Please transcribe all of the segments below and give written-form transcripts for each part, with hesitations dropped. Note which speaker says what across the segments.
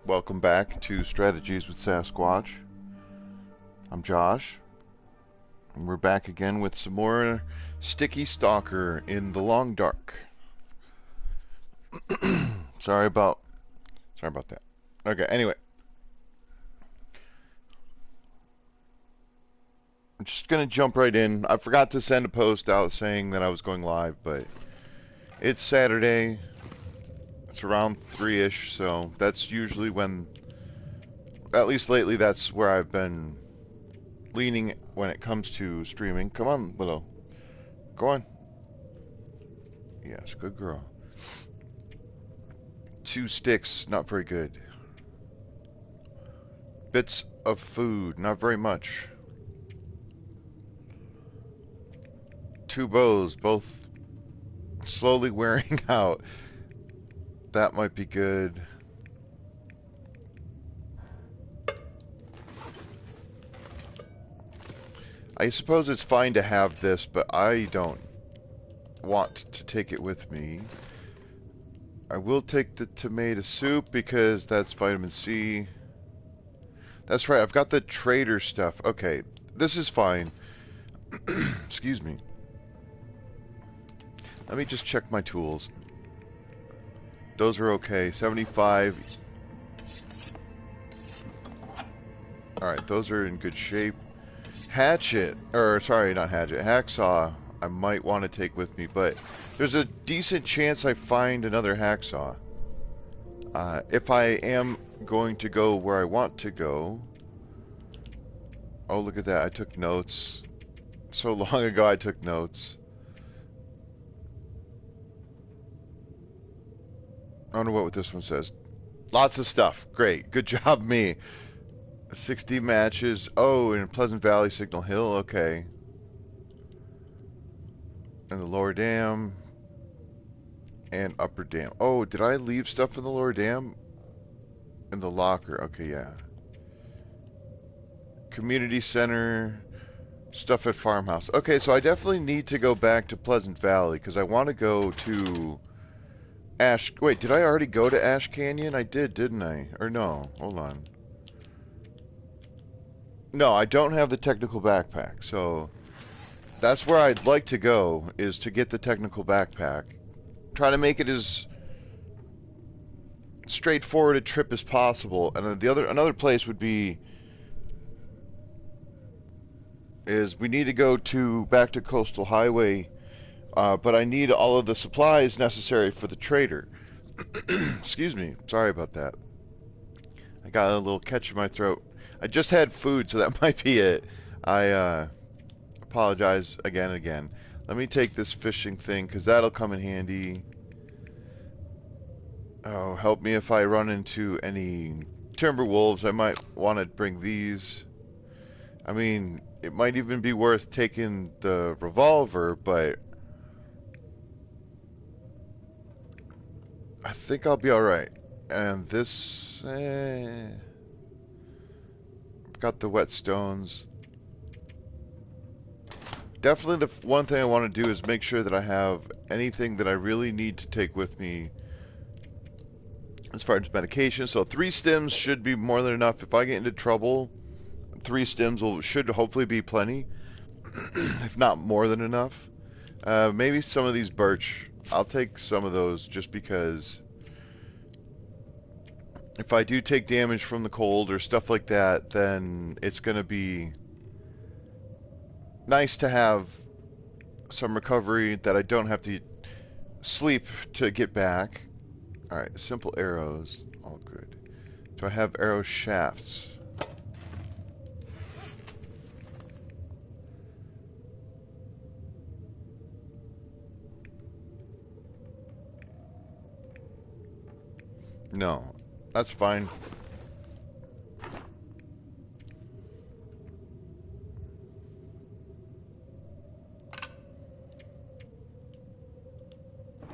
Speaker 1: Welcome back to Strategies with Sasquatch. I'm Josh, and we're back again with some more Sticky Stalker in the Long Dark. Sorry about that. Okay, anyway. I'm just gonna jump right in. I forgot to send a post out saying that I was going live, but it's Saturday. It's around 3-ish, so that's usually when, at least lately, that's where I've been leaning when it comes to streaming. Come on, Willow. Go on. Yes, good girl. 2 sticks, not very good. Bits of food, not very much. 2 bows, both slowly wearing out. That might be good. I suppose it's fine to have this, but I don't want to take it with me. I will take the tomato soup because that's vitamin C. That's right, I've got the trader stuff. Okay, this is fine. Excuse me. Let me just check my tools. Those are okay. 75. Alright, those are in good shape. Hatchet, or sorry, not hatchet, hacksaw, I might want to take with me, but there's a decent chance I find another hacksaw. If I am going to go where I want to go. Oh, look at that, I took notes. So long ago I took notes. I wonder what this one says. Lots of stuff. Great. Good job, me. 60 matches. Oh, in Pleasant Valley, Signal Hill. Okay. And the lower dam. And upper dam. Oh, did I leave stuff in the lower dam? In the locker. Okay, yeah. Community center. Stuff at farmhouse. Okay, so I definitely need to go back to Pleasant Valley because I want to go to Ash. Wait, did I already go to Ash Canyon? I did, didn't I? Or no? Hold on. No, I don't have the technical backpack, so that's where I'd like to go, is to get the technical backpack. Try to make it as straightforward a trip as possible. And then another place would be is we need to go back to Coastal Highway, but I need all of the supplies necessary for the trader. Excuse me, sorry about that. I got a little catch in my throat. I just had food, so that might be it. I apologize again and again. Let me take this fishing thing, because that'll come in handy. Oh, help me if I run into any timber wolves. I might want to bring these. I mean, it might even be worth taking the revolver, but I think I'll be alright. And this... got the whetstones. Definitely the one thing I want to do is make sure that I have anything that I really need to take with me as far as medication. So 3 stems should be more than enough. If I get into trouble, 3 stems should hopefully be plenty. If not more than enough. Maybe some of these birch. I'll take some of those just because if I do take damage from the cold or stuff like that, then it's going to be nice to have some recovery that I don't have to sleep to get back. Alright, simple arrows. All good. Do I have arrow shafts? No. That's fine.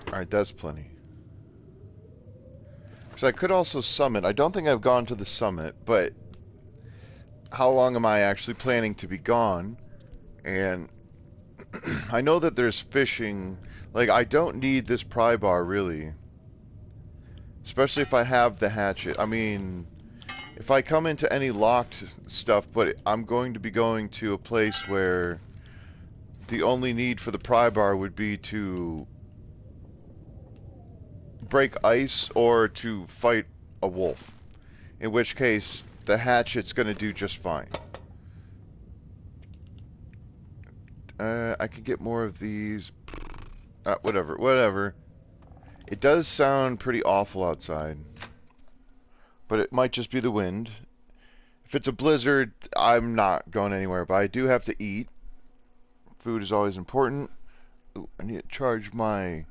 Speaker 1: Alright, that's plenty. Because I could also summit. I don't think I've gone to the summit, but how long am I actually planning to be gone? And I know that there's fishing. Like, I don't need this pry bar, really. Especially if I have the hatchet. I mean, if I come into any locked stuff, but I'm going to be going to a place where the only need for the pry bar would be to break ice or to fight a wolf. In which case, the hatchet's going to do just fine. I could get more of these. Whatever. It does sound pretty awful outside. But it might just be the wind. If it's a blizzard, I'm not going anywhere. But I do have to eat. Food is always important. Ooh, I need to charge my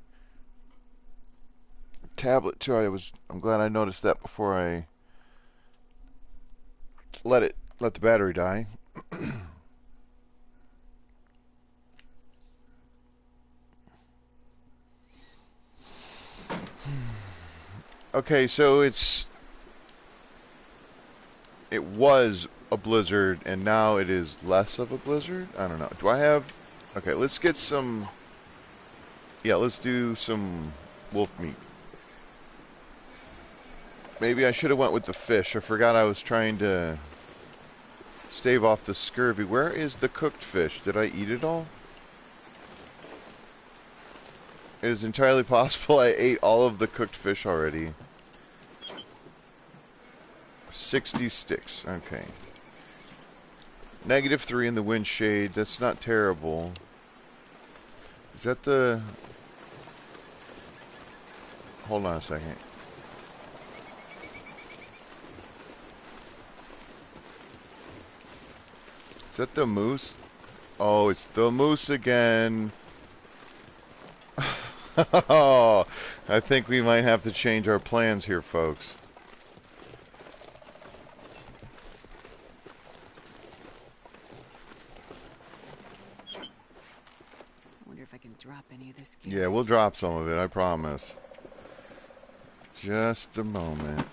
Speaker 1: tablet too. I'm glad I noticed that before I let the battery die. Okay, so it was a blizzard and now it is less of a blizzard. I don't know. Do I have? Okay, let's get some. Yeah, let's do some wolf meat. Maybe I should have went with the fish. I forgot I was trying to stave off the scurvy. Where is the cooked fish? Did I eat it all? It is entirely possible I ate all of the cooked fish already. 60 sticks. Okay. -3 in the wind shade. That's not terrible. Is that the... Hold on a second. Is that the moose? Oh, it's the moose again. Oh, I think we might have to change our plans here, folks.
Speaker 2: I wonder if I can drop any of this gear.
Speaker 1: Yeah, we'll drop some of it, I promise. Just a moment.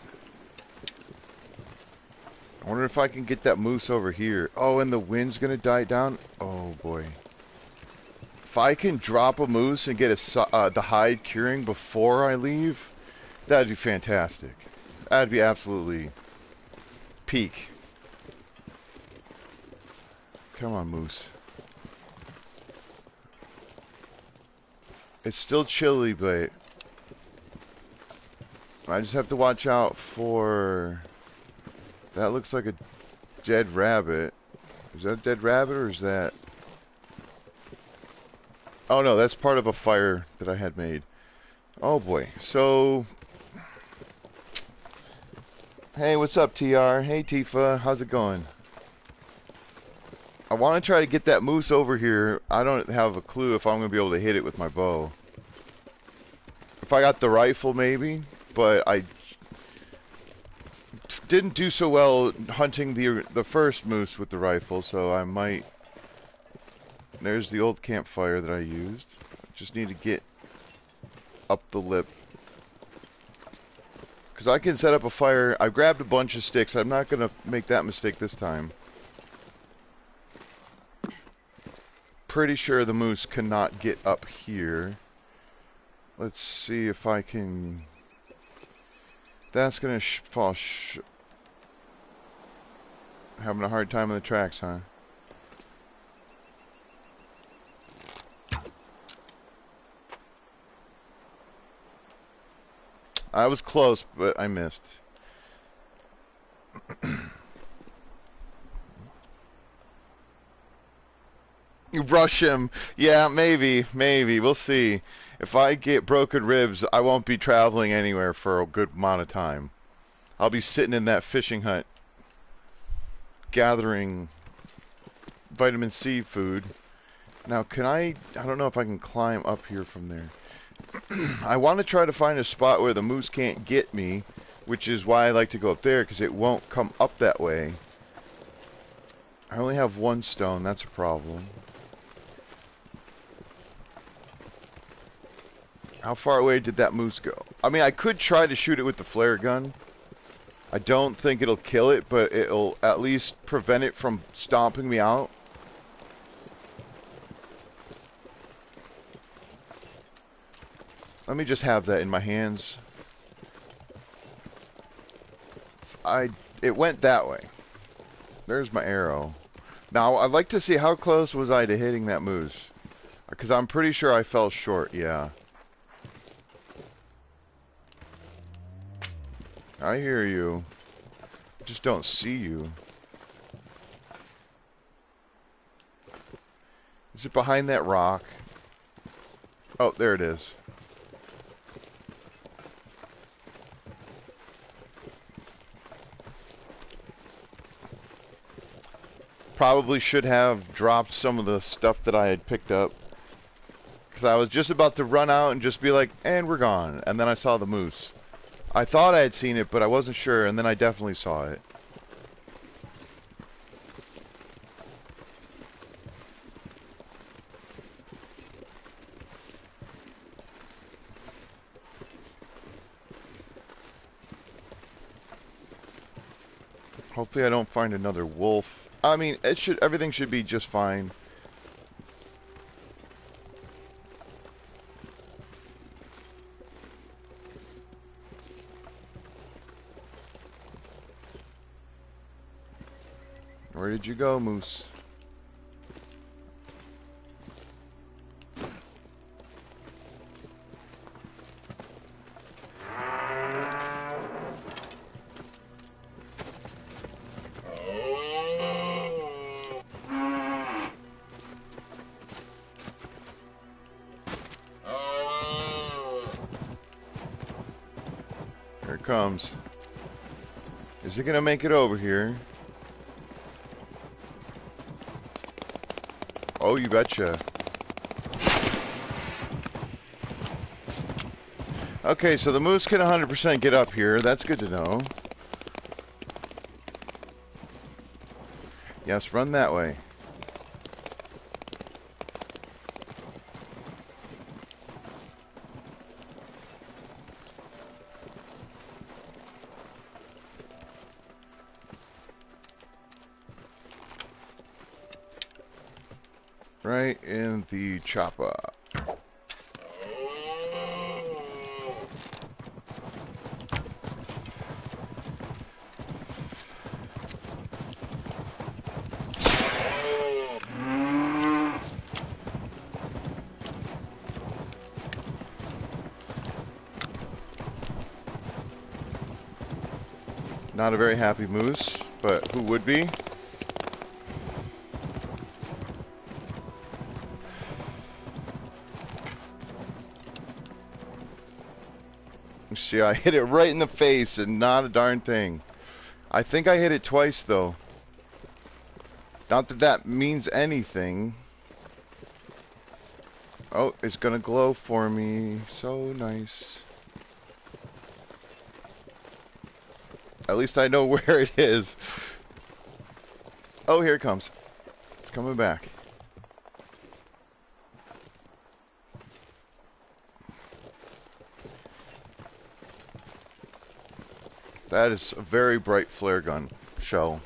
Speaker 1: I wonder if I can get that moose over here. Oh, and the wind's gonna die down? Oh, boy. If I can drop a moose and get the hide curing before I leave, that'd be fantastic. That'd be absolutely peak. Come on, moose. It's still chilly, but I just have to watch out for... That looks like a dead rabbit. Is that a dead rabbit or is that... Oh no, that's part of a fire that I had made. Oh boy. So... Hey, what's up, TR? Hey, Tifa. How's it going? I want to try to get that moose over here. I don't have a clue if I'm going to be able to hit it with my bow. If I got the rifle, maybe. But I didn't do so well hunting the first moose with the rifle, so I might... There's the old campfire that I used. Just need to get up the lip. Because I can set up a fire. I grabbed a bunch of sticks. I'm not going to make that mistake this time. Pretty sure the moose cannot get up here. Let's see if I can... That's going to fall... Having a hard time on the tracks, huh? I was close, but I missed. You rush him. Yeah, maybe. We'll see. If I get broken ribs, I won't be traveling anywhere for a good amount of time. I'll be sitting in that fishing hut, gathering vitamin C food. Now, I don't know if I can climb up here from there. I want to try to find a spot where the moose can't get me, which is why I like to go up there, because it won't come up that way. I only have one stone, that's a problem. How far away did that moose go? I mean, I could try to shoot it with the flare gun. I don't think it'll kill it, but it'll at least prevent it from stomping me out. Let me just have that in my hands. It went that way. There's my arrow. Now, I'd like to see how close was I to hitting that moose. Because I'm pretty sure I fell short, yeah. I hear you. Just don't see you. Is it behind that rock? Oh, there it is. Probably should have dropped some of the stuff that I had picked up. Because I was just about to run out and just be like, and we're gone. And then I saw the moose. I thought I had seen it, but I wasn't sure, and then I definitely saw it. Hopefully I don't find another wolf. I mean, everything should be just fine. Where did you go, moose? Here it comes. Is it gonna make it over here? Oh, you betcha. Okay, so the moose can 100% get up here. That's good to know. Yes, run that way. Right in the chopper. Not a very happy moose, but who would be? See, I hit it right in the face and not a darn thing. I think I hit it twice, though. Not that that means anything. Oh, it's gonna glow for me. So nice. At least I know where it is. Oh, here it comes. It's coming back. That is a very bright flare gun shell.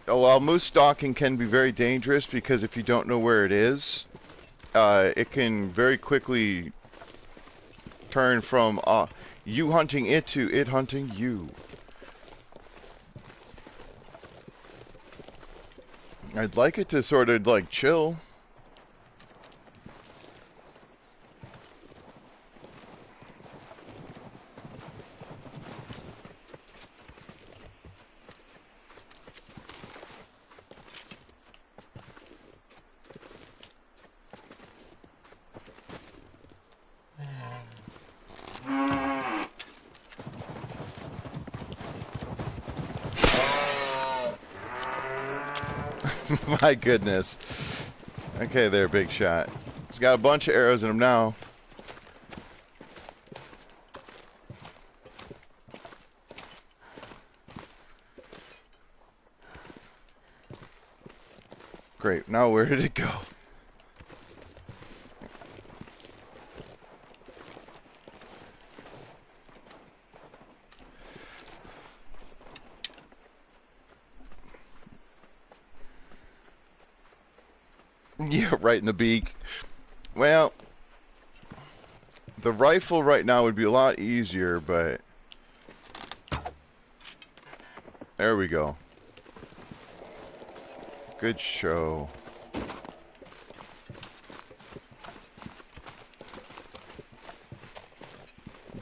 Speaker 1: Oh, well, moose stalking can be very dangerous because if you don't know where it is, it can very quickly turn from you hunting it to it hunting you. I'd like it to sort of like chill. My goodness. Okay there, big shot. He's got a bunch of arrows in him now. Great. Now where did it go? Yeah, right in the beak. Well, The rifle right now would be a lot easier, but... There we go. Good show.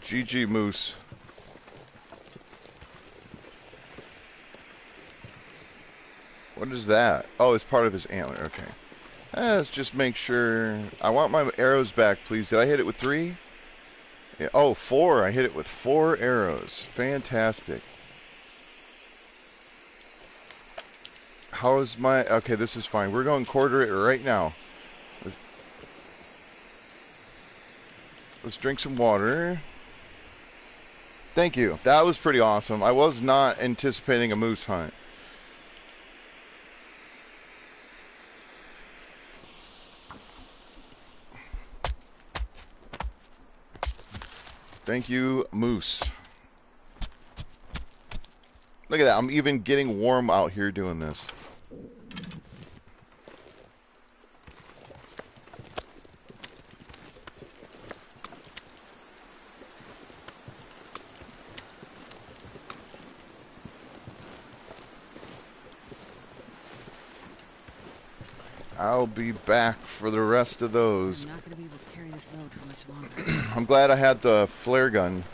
Speaker 1: GG Moose. What is that? Oh, it's part of his antler. Okay. Let's just make sure. I want my arrows back, please. Did I hit it with 3? Yeah. Oh, 4. I hit it with 4 arrows. Fantastic. How is my... Okay, this is fine. We're going to quarter it right now. Let's drink some water. Thank you. That was pretty awesome. I was not anticipating a moose hunt. Thank you, Moose. Look at that. I'm even getting warm out here doing this. I'll be back for the rest of those.
Speaker 2: I'm not going to be able to carry this load for much longer.
Speaker 1: I'm glad I had the flare gun.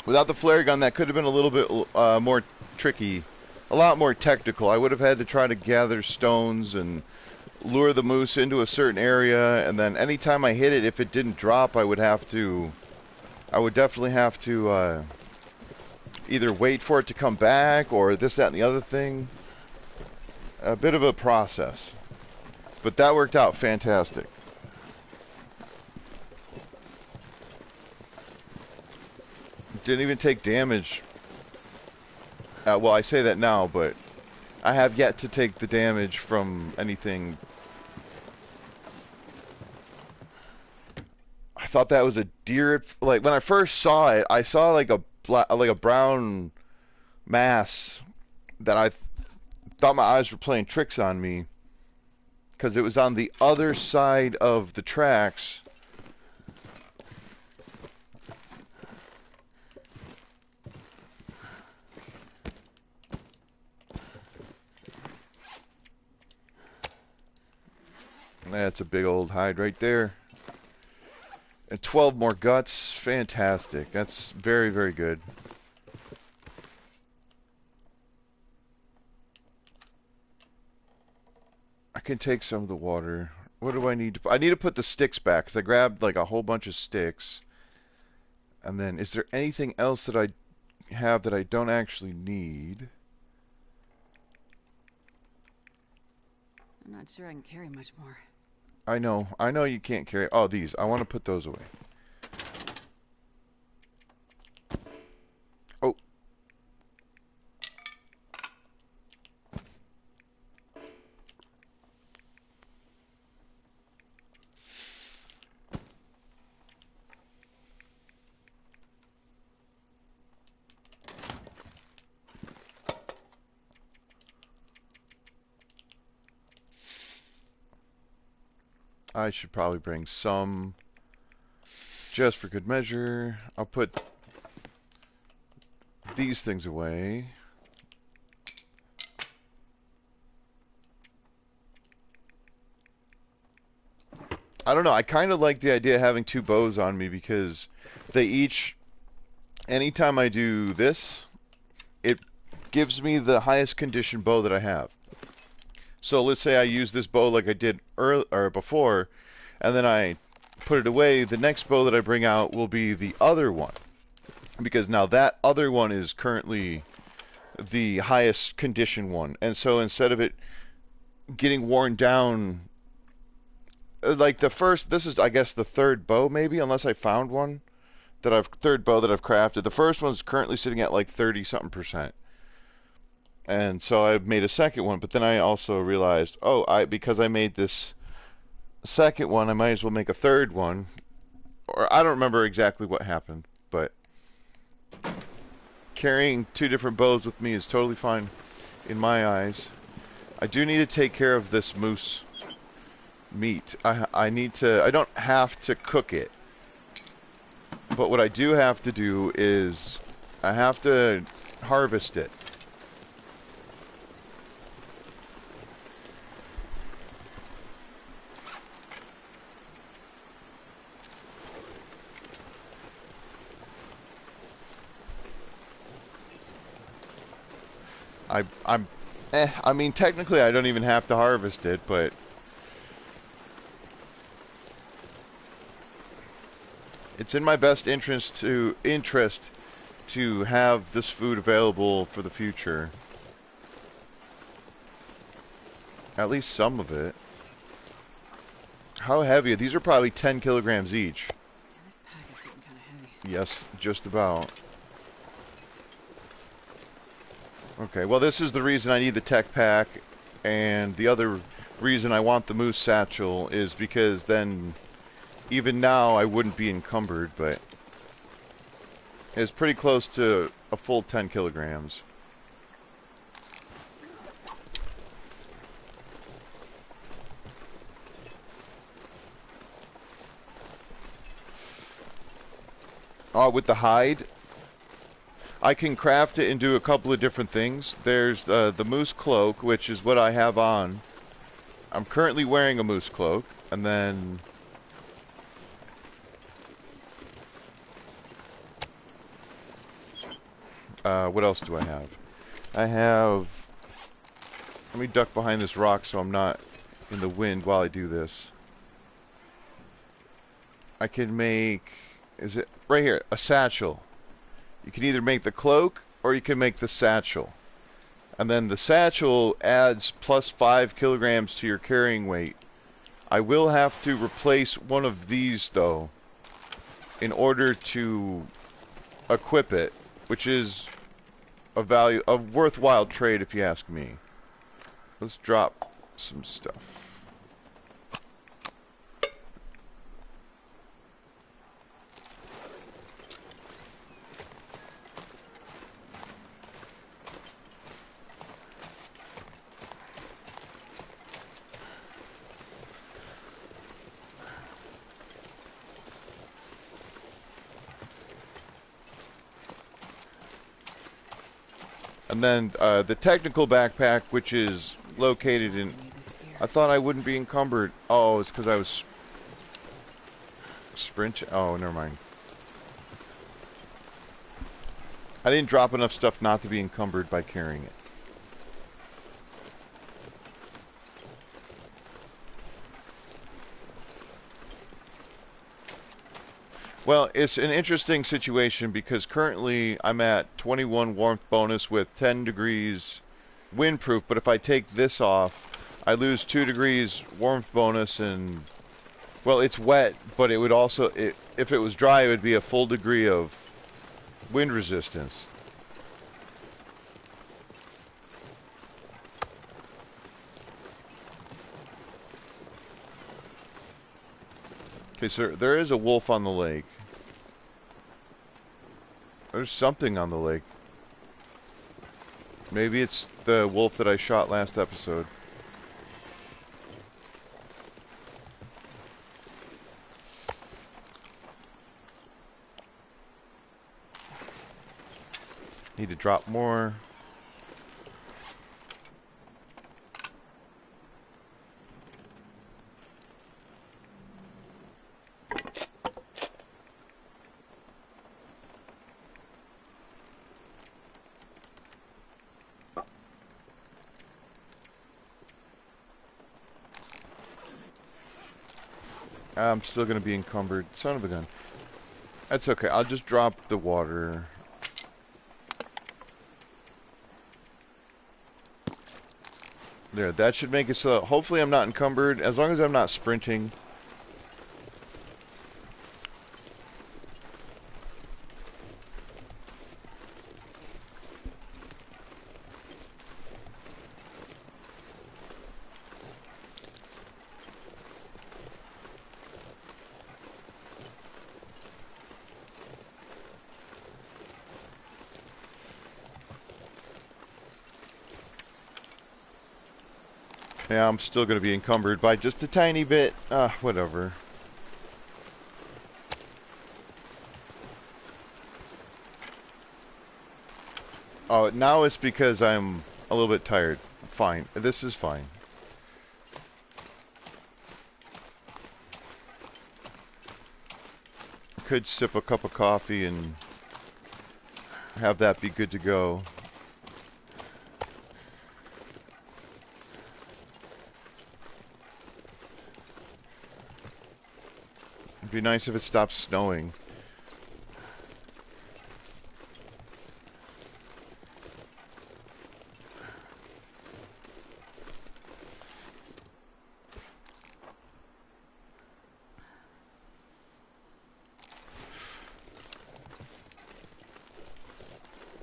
Speaker 1: Without the flare gun, that could have been a little bit more tricky. A lot more technical. I would have had to try to gather stones and lure the moose into a certain area, and then anytime I hit it, if it didn't drop, I would definitely have to either wait for it to come back or this, that, and the other thing. A bit of a process. But that worked out fantastic. Didn't even take damage. Well, I say that now, but I have yet to take the damage from anything. I thought that was a deer. Like when I first saw it, I saw like a brown mass that I thought my eyes were playing tricks on me, because it was on the other side of the tracks. That's a big old hide right there. And 12 more guts. Fantastic. That's very, very good. I can take some of the water. What do I need to put? I need to put the sticks back, because I grabbed like a whole bunch of sticks. And then, is there anything else that I have that I don't actually need?
Speaker 2: I'm not sure I can carry much more.
Speaker 1: I know you can't carry. Oh, these. I want to put those away. Oh. I should probably bring some just for good measure. I'll put these things away. I don't know. I kind of like the idea of having 2 bows on me, because they each, anytime I do this, it gives me the highest condition bow that I have. So let's say I use this bow like I did before, and then I put it away. The next bow that I bring out will be the other one, because now that other one is currently the highest condition one. And so instead of it getting worn down, like the first, this is I guess the third bow maybe, unless I found one third bow that I've crafted. The first one's currently sitting at like 30-something%. And so I made a second one, but then I also realized, because I made this second one, I might as well make a third one. Or I don't remember exactly what happened, but carrying 2 different bows with me is totally fine in my eyes. I do need to take care of this moose meat. I don't have to cook it. But what I do have to do is I have to harvest it. I mean, technically I don't even have to harvest it, but it's in my best interest to have this food available for the future. At least some of it. How heavy? These are probably 10 kilograms each.
Speaker 2: Yeah, this pack is getting kind of heavy.
Speaker 1: Yes, just about. Okay, well this is the reason I need the tech pack, and the other reason I want the moose satchel is because then, even now, I wouldn't be encumbered, but it's pretty close to a full 10 kilograms. With the hide, I can craft it and do a couple of different things. There's the moose cloak, which is what I have on. I'm currently wearing a moose cloak, and then what else do I have? I have... Let me duck behind this rock so I'm not in the wind while I do this. I can make... Is it right here? A satchel. You can either make the cloak or you can make the satchel. And then the satchel adds plus 5 kilograms to your carrying weight. I will have to replace one of these though in order to equip it, which is a worthwhile trade if you ask me. Let's drop some stuff. And then the technical backpack, which is located in... I thought I wouldn't be encumbered. Oh, it's because I was... sprinting. Oh, never mind. I didn't drop enough stuff not to be encumbered by carrying it. Well, it's an interesting situation because currently I'm at 21 warmth bonus with 10 degrees windproof, but if I take this off, I lose 2 degrees warmth bonus and, well, it's wet, but it would also, if it was dry, it would be a full degree of wind resistance. Okay, so there is a wolf on the lake. There's something on the lake. Maybe it's the wolf that I shot last episode. Need to drop more. I'm still going to be encumbered. Son of a gun. That's okay. I'll just drop the water. There, that should make it so... Hopefully I'm not encumbered. As long as I'm not sprinting. Yeah, I'm still going to be encumbered by just a tiny bit. Whatever. Oh, now it's because I'm a little bit tired. Fine. This is fine. Could sip a cup of coffee and have that be good to go. It'd be nice if it stopped snowing.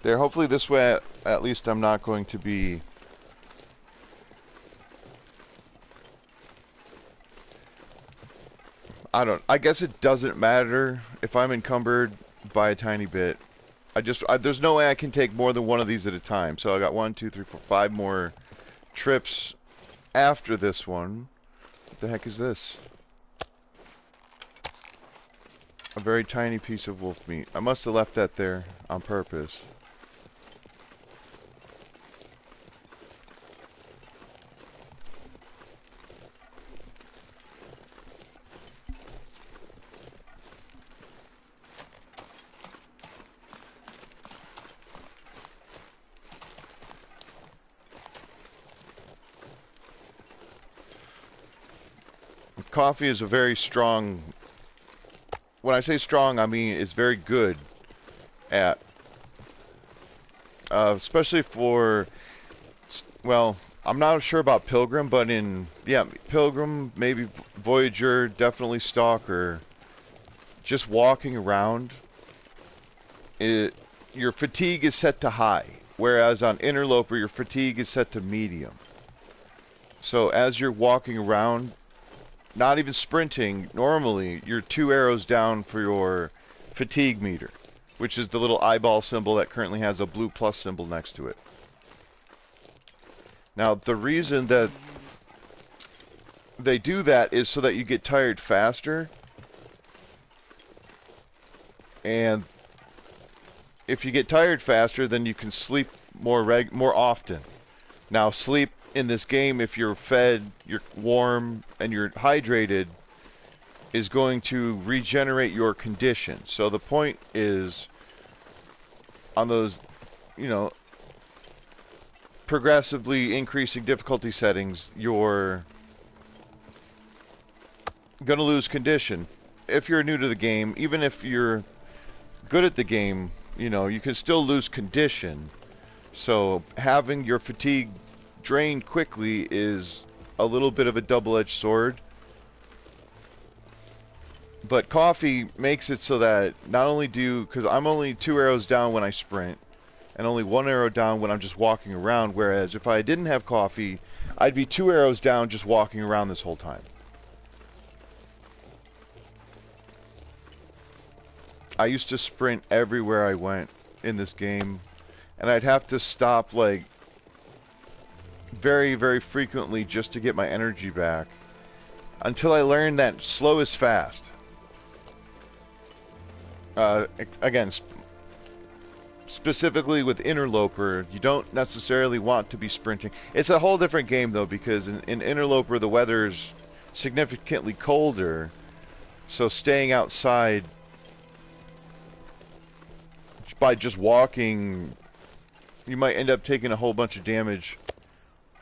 Speaker 1: There, hopefully this way at least I'm not going to be I guess it doesn't matter if I'm encumbered by a tiny bit. There's no way I can take more than one of these at a time. So I got 1, 2, 3, 4, 5 more trips after this one. What the heck is this? A very tiny piece of wolf meat. I must have left that there on purpose. Coffee is a very strong, when I say strong, I mean it's very good at, especially for, well, I'm not sure about Pilgrim, but yeah, Pilgrim, maybe Voyager, definitely Stalker, just walking around, your fatigue is set to high, whereas on Interloper, your fatigue is set to medium. So as you're walking around, not even sprinting, normally you're 2 arrows down for your fatigue meter, which is the little eyeball symbol that currently has a blue plus symbol next to it. Now, the reason that they do that is so that you get tired faster, and if you get tired faster, then you can sleep more often. Now, sleep in this game, if you're fed, you're warm, and you're hydrated, is going to regenerate your condition. So the point is, on those, you know, progressively increasing difficulty settings, you're going to lose condition. If you're new to the game, even if you're good at the game, you know, you can still lose condition. So having your fatigue drained quickly is a little bit of a double-edged sword. But coffee makes it so that not only because I'm only 2 arrows down when I sprint, and only 1 arrow down when I'm just walking around, whereas if I didn't have coffee, I'd be 2 arrows down just walking around this whole time. I used to sprint everywhere I went in this game, and I'd have to stop, like, very, very frequently just to get my energy back, until I learned that slow is fast. Again, specifically with Interloper, you don't necessarily want to be sprinting. It's a whole different game, though, because in Interloper, the weather's significantly colder, so staying outside by just walking, you might end up taking a whole bunch of damage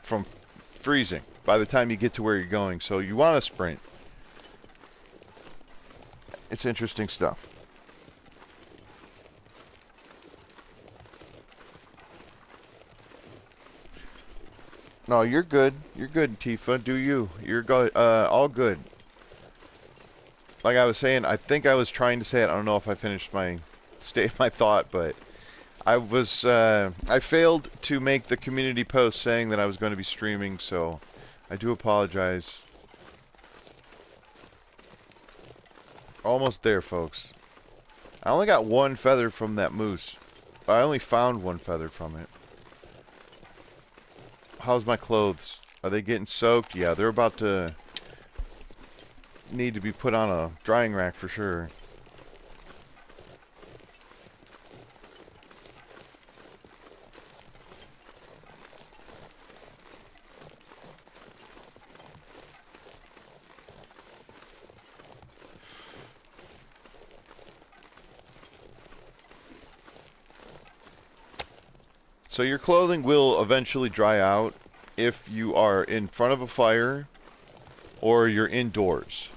Speaker 1: from freezing by the time you get to where you're going. So you want to sprint. It's interesting stuff. No, you're good. You're good, Tifa. Do you? You're good. All good. Like I was saying, I think I was trying to say it. I don't know if I finished my thought, but I failed to make the community post saying that I was going to be streaming, so I do apologize. Almost there, folks. I only got 1 feather from that moose. I only found 1 feather from it. How's my clothes? Are they getting soaked? Yeah, they're about to need to be put on a drying rack for sure. So your clothing will eventually dry out if you are in front of a fire or you're indoors.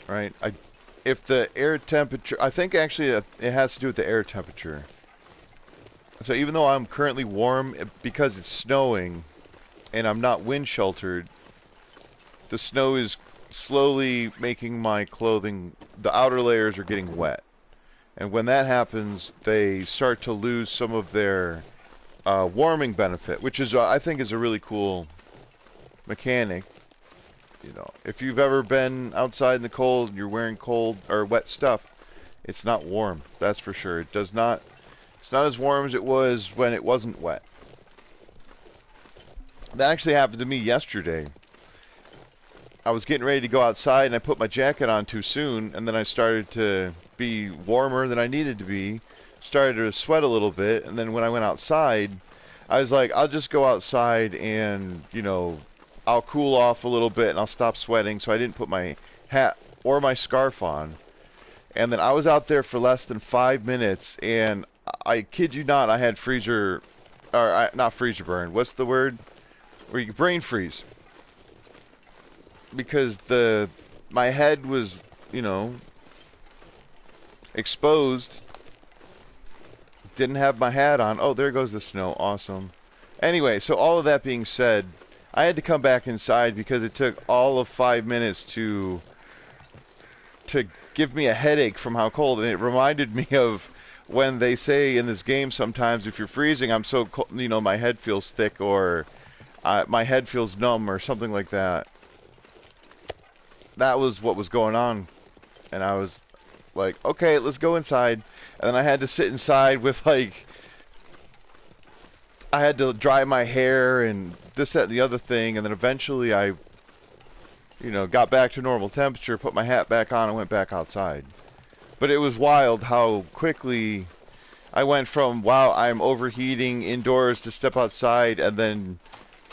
Speaker 1: Right? If the air temperature, I think actually it has to do with the air temperature. So even though I'm currently warm because it's snowing and I'm not wind sheltered, the snow is slowly making my clothing, the outer layers are getting wet. And when that happens, they start to lose some of their warming benefit, which is, I think, is a really cool mechanic. You know, if you've ever been outside in the cold and you're wearing cold or wet stuff, it's not warm. That's for sure. It does not. It's not as warm as it was when it wasn't wet. That actually happened to me yesterday. I was getting ready to go outside and I put my jacket on too soon, and then I started to be warmer than I needed to be, started to sweat a little bit, and then when I went outside, I was like, I'll just go outside and, you know, I'll cool off a little bit and I'll stop sweating, so I didn't put my hat or my scarf on. And then I was out there for less than 5 minutes, and I kid you not, I had freezer, or not freezer burn, what's the word? Where you brain freeze. Because my head was, you know, exposed. Didn't have my hat on. Oh, there goes the snow. Awesome. Anyway, so all of that being said, I had to come back inside because it took all of 5 minutes to give me a headache from how cold. And it reminded me of when they say in this game sometimes if you're freezing, I'm so cold, you know, my head feels thick, or my head feels numb or something like that. That was what was going on, and I was like, okay, let's go inside. And then I had to sit inside with, like, I had to dry my hair and this, that, and the other thing, and then eventually I, you know, got back to normal temperature, put my hat back on, and went back outside. But it was wild how quickly I went from, wow, I'm overheating indoors, to step outside, and then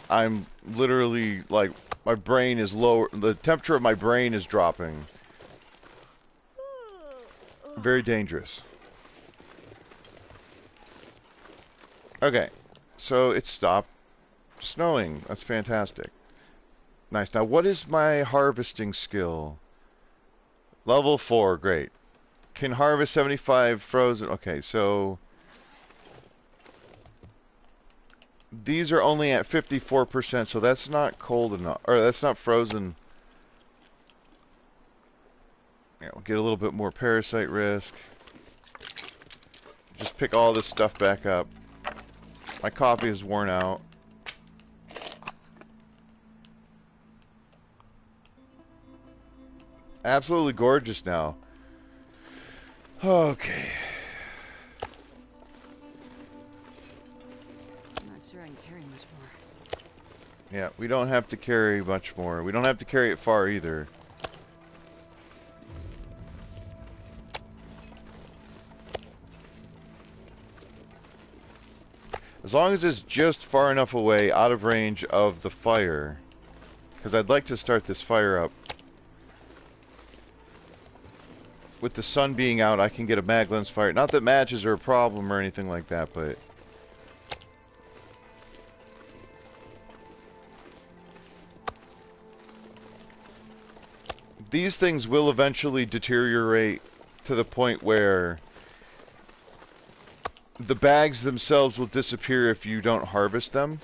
Speaker 1: I'm literally, like, my brain is lower. The temperature of my brain is dropping. Very dangerous. Okay, so it stopped snowing. That's fantastic. Nice. Now, what is my harvesting skill? Level 4, great. Can harvest 75 frozen. Okay, so these are only at 54%, so that's not cold enough, or that's not frozen. Yeah, we'll get a little bit more parasite risk. Just pick all this stuff back up. My coffee is worn out. Absolutely gorgeous now. Okay.
Speaker 2: I'm not sure I can carry much more.
Speaker 1: Yeah, we don't have to carry much more. We don't have to carry it far either. As long as it's just far enough away, out of range of the fire. Because I'd like to start this fire up. With the sun being out, I can get a mag lens fire. Not that matches are a problem or anything like that, but... these things will eventually deteriorate to the point where the bags themselves will disappear if you don't harvest them.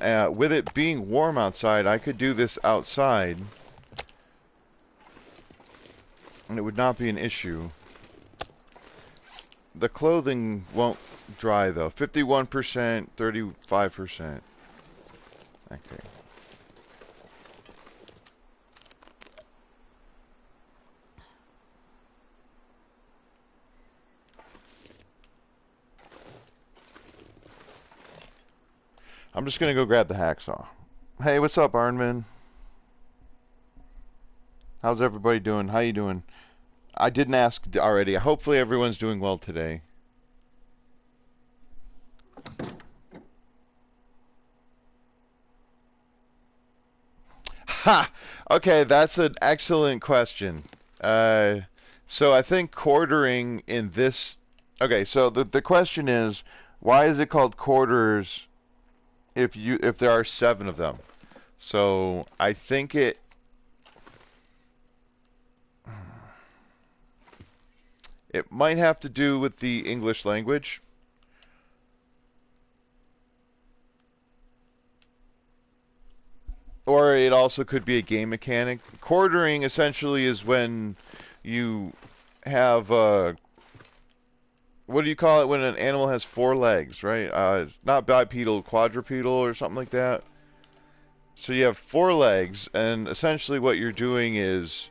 Speaker 1: With it being warm outside, I could do this outside, and it would not be an issue. The clothing won't dry, though. 51%, 35%. Okay. I'm just going to go grab the hacksaw. Hey, what's up, Arnman? How's everybody doing? How you doing? I didn't ask already. Hopefully everyone's doing well today. Ha! Okay, that's an excellent question. So I think quartering in this Okay, so the question is, why is it called quarters if there are 7 of them? So I think it might have to do with the English language. Or it also could be a game mechanic. Quartering essentially is when you have what do you call it when an animal has 4 legs, right? It's not bipedal, quadrupedal, or something like that. So you have 4 legs, and essentially what you're doing is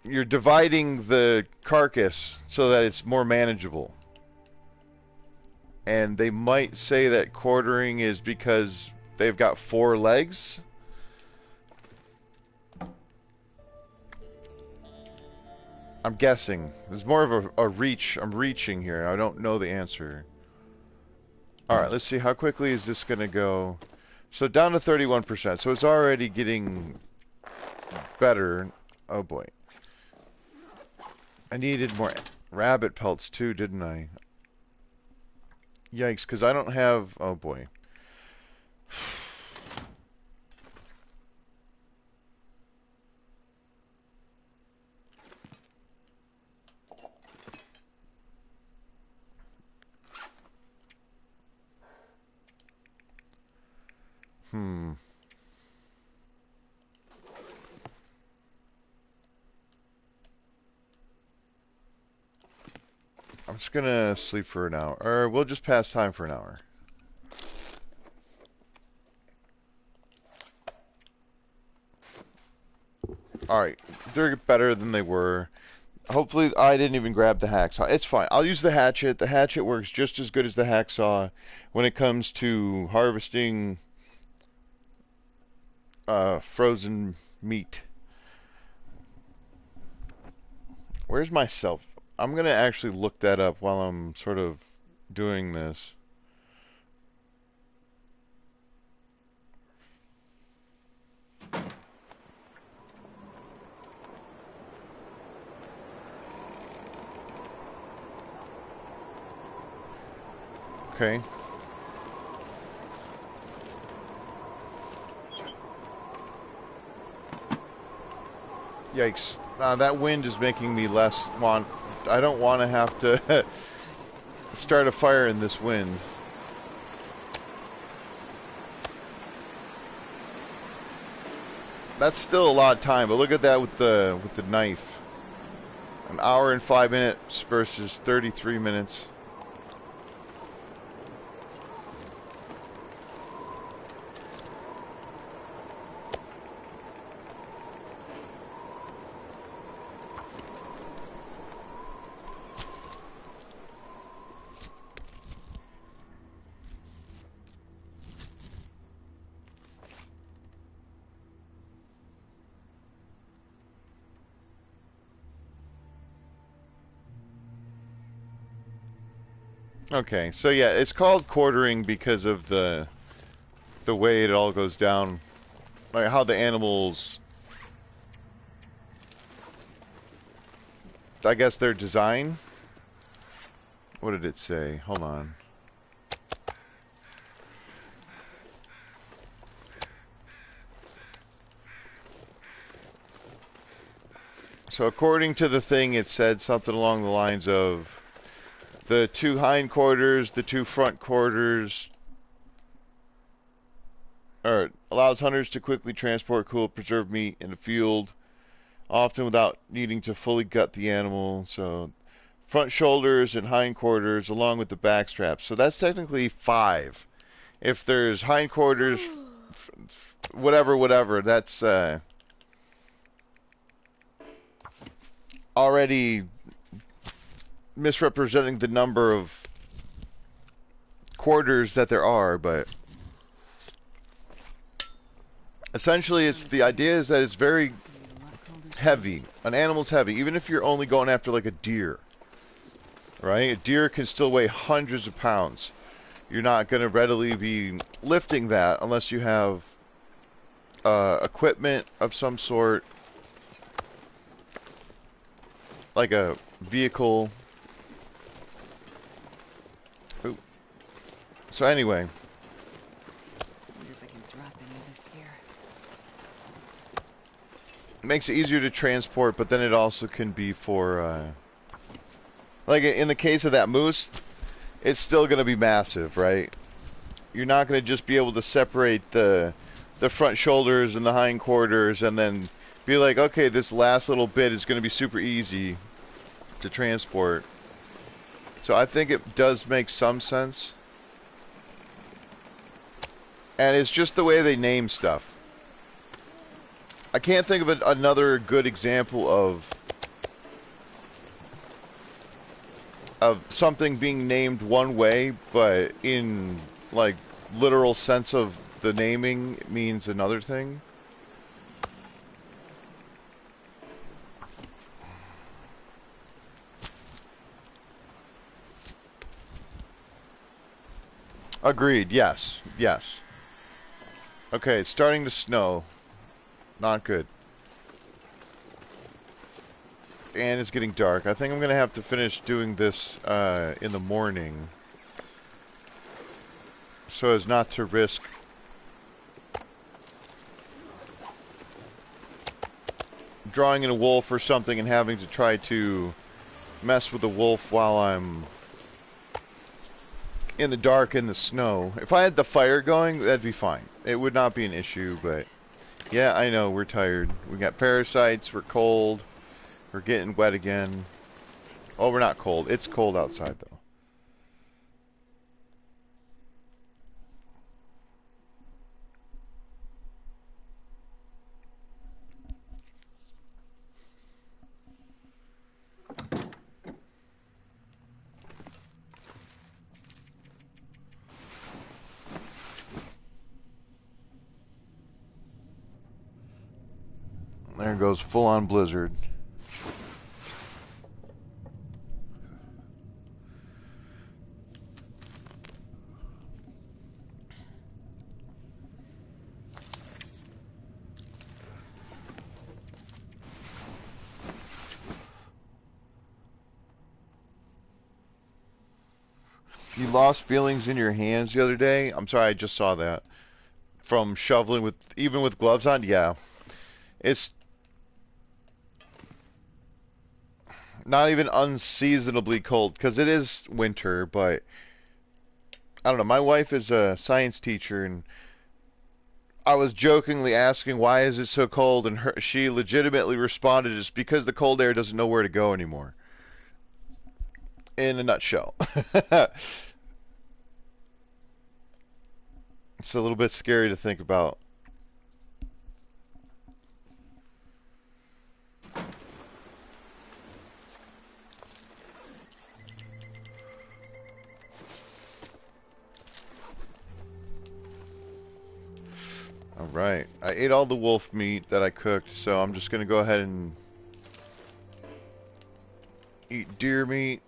Speaker 1: you're dividing the carcass so that it's more manageable. And they might say that quartering is because they've got 4 legs. I'm guessing. There's more of a reach. I'm reaching here. I don't know the answer. Alright, let's see. How quickly is this going to go? So down to 31%. So it's already getting better. Oh boy. I needed more rabbit pelts too, didn't I? Yikes, because I don't have... Oh boy. Hmm. I'm just gonna sleep for an hour. Or we'll just pass time for an hour. Alright. They're better than they were. Hopefully, I didn't even grab the hacksaw. It's fine. I'll use the hatchet. The hatchet works just as good as the hacksaw when it comes to harvesting frozen meat. Where's my self? I'm going to actually look that up while I'm sort of doing this. Okay. Yikes. That wind is making me less want... I don't want to have to start a fire in this wind. That's still a lot of time, but look at that with the knife. An hour and 5 minutes versus 33 minutes. Okay, so yeah, it's called quartering because of the way it all goes down, like how the animals, I guess their design. What did it say? Hold on. So according to the thing, it said something along the lines of the 2 hind quarters, the 2 front quarters, or allows hunters to quickly transport cool preserved meat in the field, often without needing to fully gut the animal. So front shoulders and hind quarters along with the back straps. So that's technically 5. If there's hind quarters, whatever, that's already misrepresenting the number of quarters that there are, but essentially it's the idea is that it's very heavy. An animal's heavy, even if you're only going after like a deer, right? A deer can still weigh hundreds of pounds. You're not going to readily be lifting that unless you have equipment of some sort, like a vehicle. So anyway,
Speaker 2: Wonder if I can drop any of this here.
Speaker 1: it makes it easier to transport, but then it also can be for, like in the case of that moose, it's still going to be massive, right? You're not going to just be able to separate the front shoulders and the hind quarters and then be like, okay, this last little bit is going to be super easy to transport. So I think it does make some sense. And it's just the way they name stuff. I can't think of another good example of something being named one way, but in like literal sense of the naming means another thing. Agreed. Yes. Yes. Okay, it's starting to snow. Not good. And it's getting dark. I think I'm going to have to finish doing this in the morning, so as not to risk drawing in a wolf or something and having to try to mess with the wolf while I'm in the dark in the snow. If I had the fire going, that'd be fine. It would not be an issue, but yeah, I know, we're tired. We got parasites, we're cold, we're getting wet again. Oh, we're not cold. It's cold outside, though. There goes full-on blizzard. You lost feelings in your hands the other day? I'm sorry, I just saw that. From shoveling with, even with gloves on? Yeah. It's not even unseasonably cold, because it is winter, but I don't know. My wife is a science teacher, and I was jokingly asking, why is it so cold? And she legitimately responded, it's because the cold air doesn't know where to go anymore. In a nutshell. It's a little bit scary to think about. Alright, I ate all the wolf meat that I cooked, so I'm just going to go ahead and eat deer meat.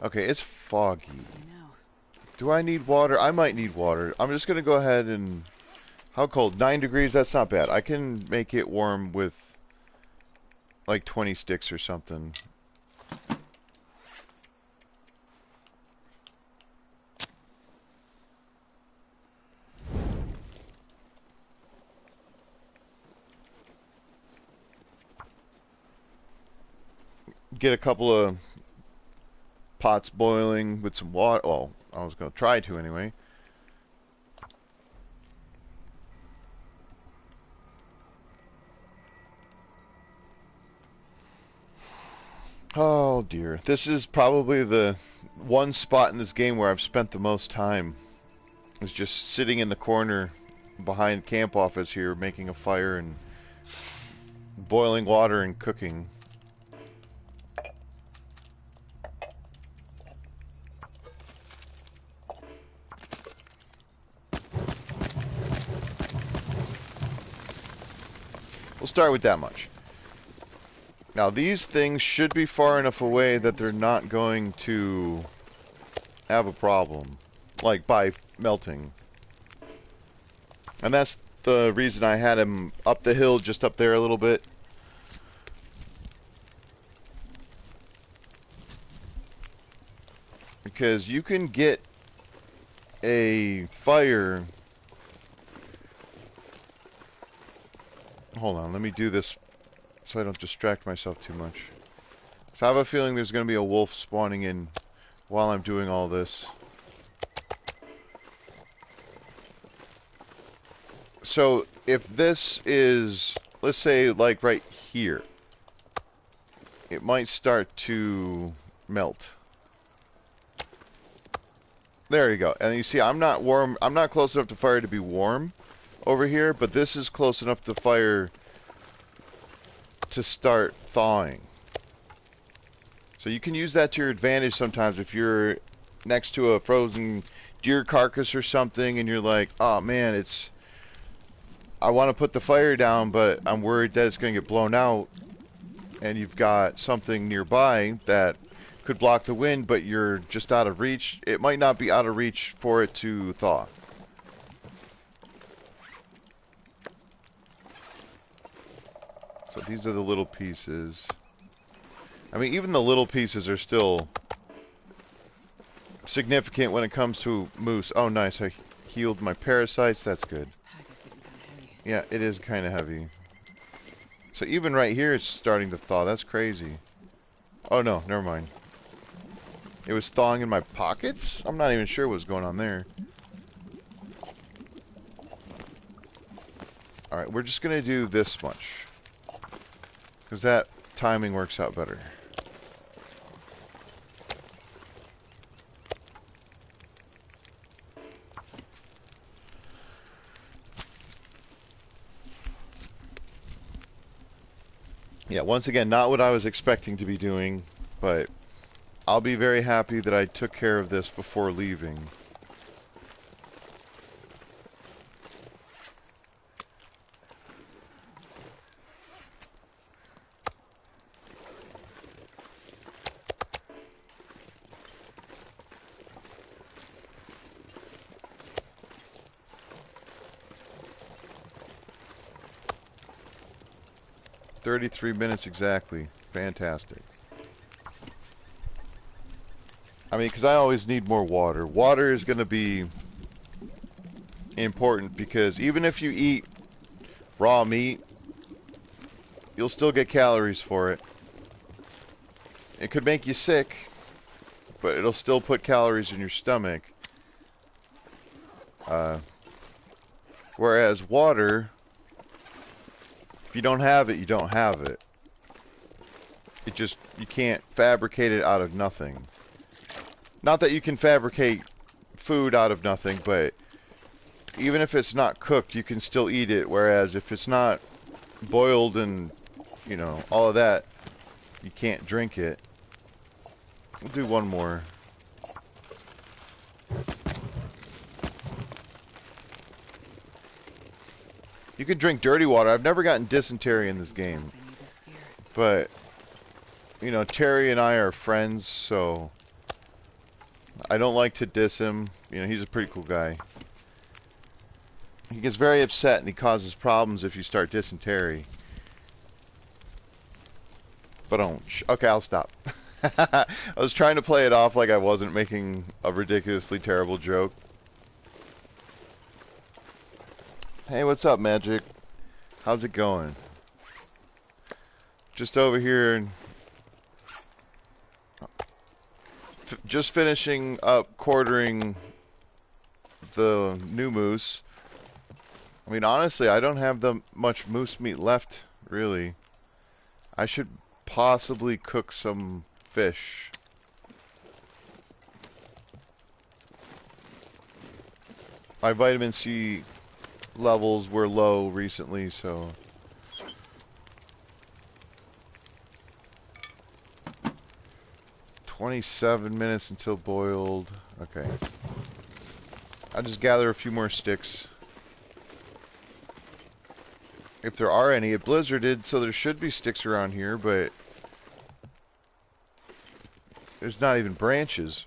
Speaker 1: Okay, it's foggy. Do I need water? I might need water. I'm just going to go ahead and... How cold? 9 degrees? That's not bad. I can make it warm with like 20 sticks or something. Get a couple of pots boiling with some water. Well, I was going to try to anyway. Oh dear. This is probably the one spot in this game where I've spent the most time. Is just sitting in the corner behind camp office here, making a fire and boiling water and cooking. We'll start with that much. Now these things should be far enough away that they're not going to have a problem, like by melting. And that's the reason I had him up the hill, just up there a little bit. because you can get a fire. Hold on, let me do this so I don't distract myself too much. So I have a feeling there's going to be a wolf spawning in while I'm doing all this. So if this is, let's say, like right here, it might start to melt. There you go. And you see, I'm not warm. I'm not close enough to fire to be warm over here, but this is close enough to fire to start thawing. So you can use that to your advantage sometimes if you're next to a frozen deer carcass or something and you're like, oh man, I want to put the fire down, but I'm worried that it's going to get blown out, and you've got something nearby that could block the wind, but you're just out of reach. It might not be out of reach for it to thaw. So these are the little pieces. I mean, even the little pieces are still significant when it comes to moose. Oh, nice. I healed my parasites. That's good. Yeah, it is kind of heavy. So even right here it's starting to thaw. That's crazy. Oh, no. Never mind. It was thawing in my pockets? I'm not even sure what's going on there. Alright, we're just going to do this much. Because that timing works out better. Yeah, once again, not what I was expecting to be doing, but I'll be very happy that I took care of this before leaving. $33 exactly. Fantastic. I mean, because I always need more water. Water is going to be important because even if you eat raw meat, you'll still get calories for it. It could make you sick, but it'll still put calories in your stomach. Whereas water, if you don't have it, you don't have it. You can't fabricate it out of nothing. Not that you can fabricate food out of nothing, but even if it's not cooked, you can still eat it. Whereas if it's not boiled and, you know, all of that, you can't drink it. We'll do one more. You can drink dirty water. I've never gotten dysentery in this game. But, you know, Terry and I are friends, so I don't like to diss him. You know, he's a pretty cool guy. He gets very upset and he causes problems if you start dysentery. But okay, I'll stop. I was trying to play it off like I wasn't making a ridiculously terrible joke. Hey, what's up, Magic? How's it going? Just over here, just finishing up quartering the new moose. I mean, honestly, I don't have much moose meat left, really. I should possibly cook some fish. My vitamin C levels were low recently, so 27 minutes until boiled. Okay. I'll just gather a few more sticks. If there are any. It blizzarded, so there should be sticks around here, but there's not even branches.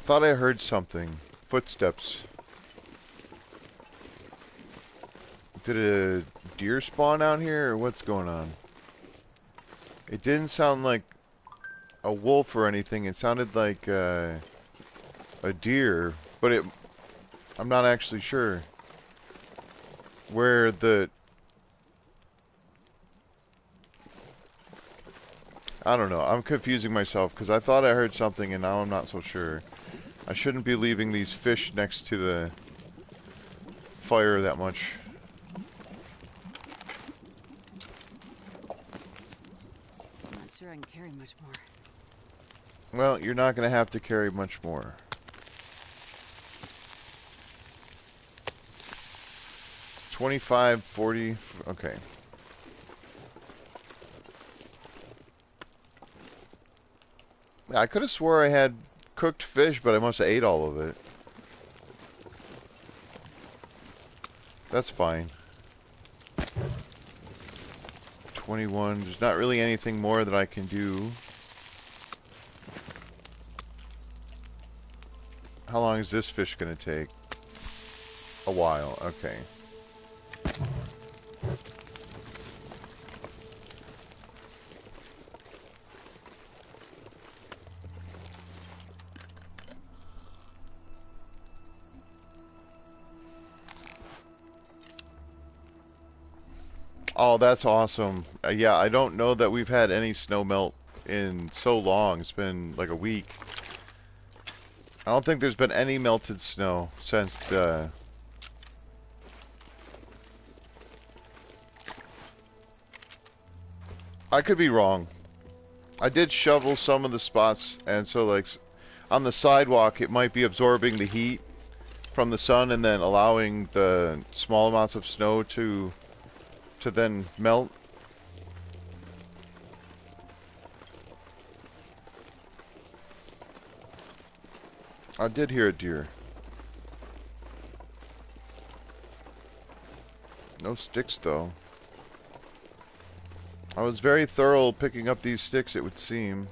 Speaker 1: Thought I heard something. Footsteps. Did a deer spawn out here, or what's going on? It didn't sound like a wolf or anything. It sounded like a deer, but I'm not actually sure where the... I don't know. I'm confusing myself because I thought I heard something and now I'm not so sure. I shouldn't be leaving these fish next to the fire that much.
Speaker 2: I'm not sure I can carry much more.
Speaker 1: Well, you're not going to have to carry much more. 25, 40, okay. I could have swore I had cooked fish, but I must have ate all of it. That's fine. 21, there's not really anything more that I can do. How long is this fish going to take? A while, okay. Oh, that's awesome. Yeah, I don't know that we've had any snow melt in so long. It's been like a week. I don't think there's been any melted snow since the... I could be wrong. I did shovel some of the spots, and so like on the sidewalk it might be absorbing the heat from the sun and then allowing the small amounts of snow to then melt. I did hear a deer. No sticks though. I was very thorough picking up these sticks, it would seem.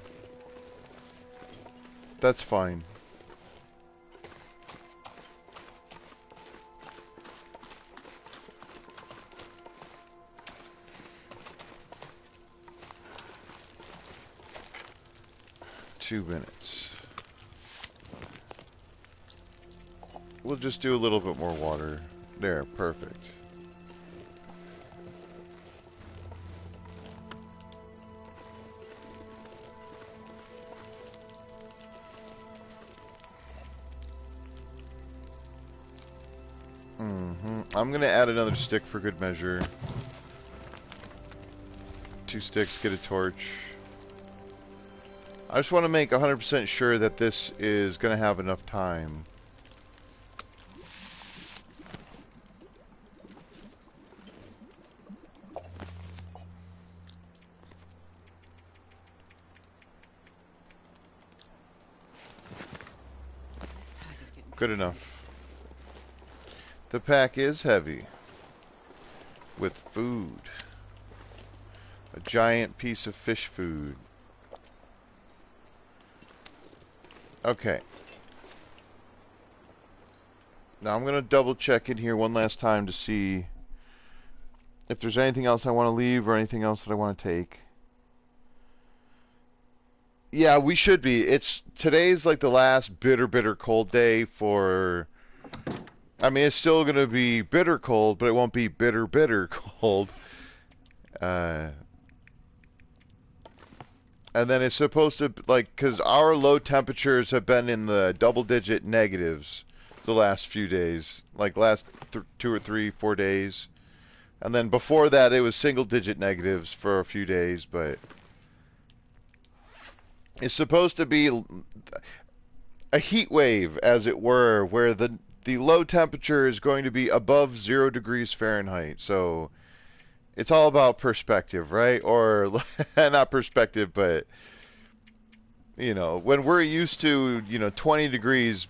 Speaker 1: That's fine. Two minutes. We'll just do a little bit more water. There, perfect. I'm gonna add another stick for good measure. 2 sticks, get a torch. I just want to make 100% sure that this is gonna have enough time. Good enough. The pack is heavy. With food. A giant piece of fish food. Okay. Now I'm going to double check in here one last time to see if there's anything else I want to leave or anything else that I want to take. Yeah, we should be. Today's like the last bitter cold day for... I mean, it's still going to be bitter cold, but it won't be bitter cold. And then it's supposed to, like, because our low temperatures have been in the double-digit negatives the last few days. Like, last 2 or 3, 4 days. And then before that, it was single-digit negatives for a few days, but... It's supposed to be a heat wave, as it were, where the low temperature is going to be above 0 degrees Fahrenheit. So it's all about perspective, right? Or not perspective, but you know, when we're used to, 20 degrees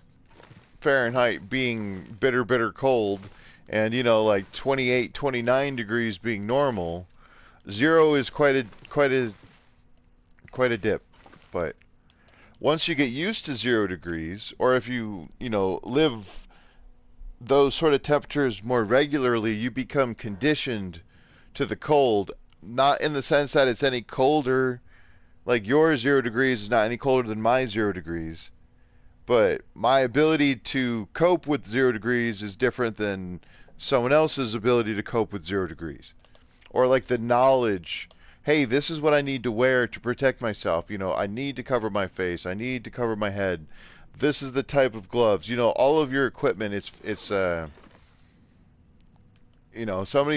Speaker 1: Fahrenheit being bitter cold and, like 28, 29 degrees being normal, 0 is quite a dip. But Once you get used to 0 degrees, or if you, live those sort of temperatures more regularly, you become conditioned to the cold. Not in the sense that it's any colder, like your 0 degrees is not any colder than my 0 degrees, but my ability to cope with 0 degrees is different than someone else's ability to cope with 0 degrees. Or like the knowledge, hey, this is what I need to wear to protect myself. I need to cover my face. I need to cover my head. This is the type of gloves. All of your equipment. It's somebody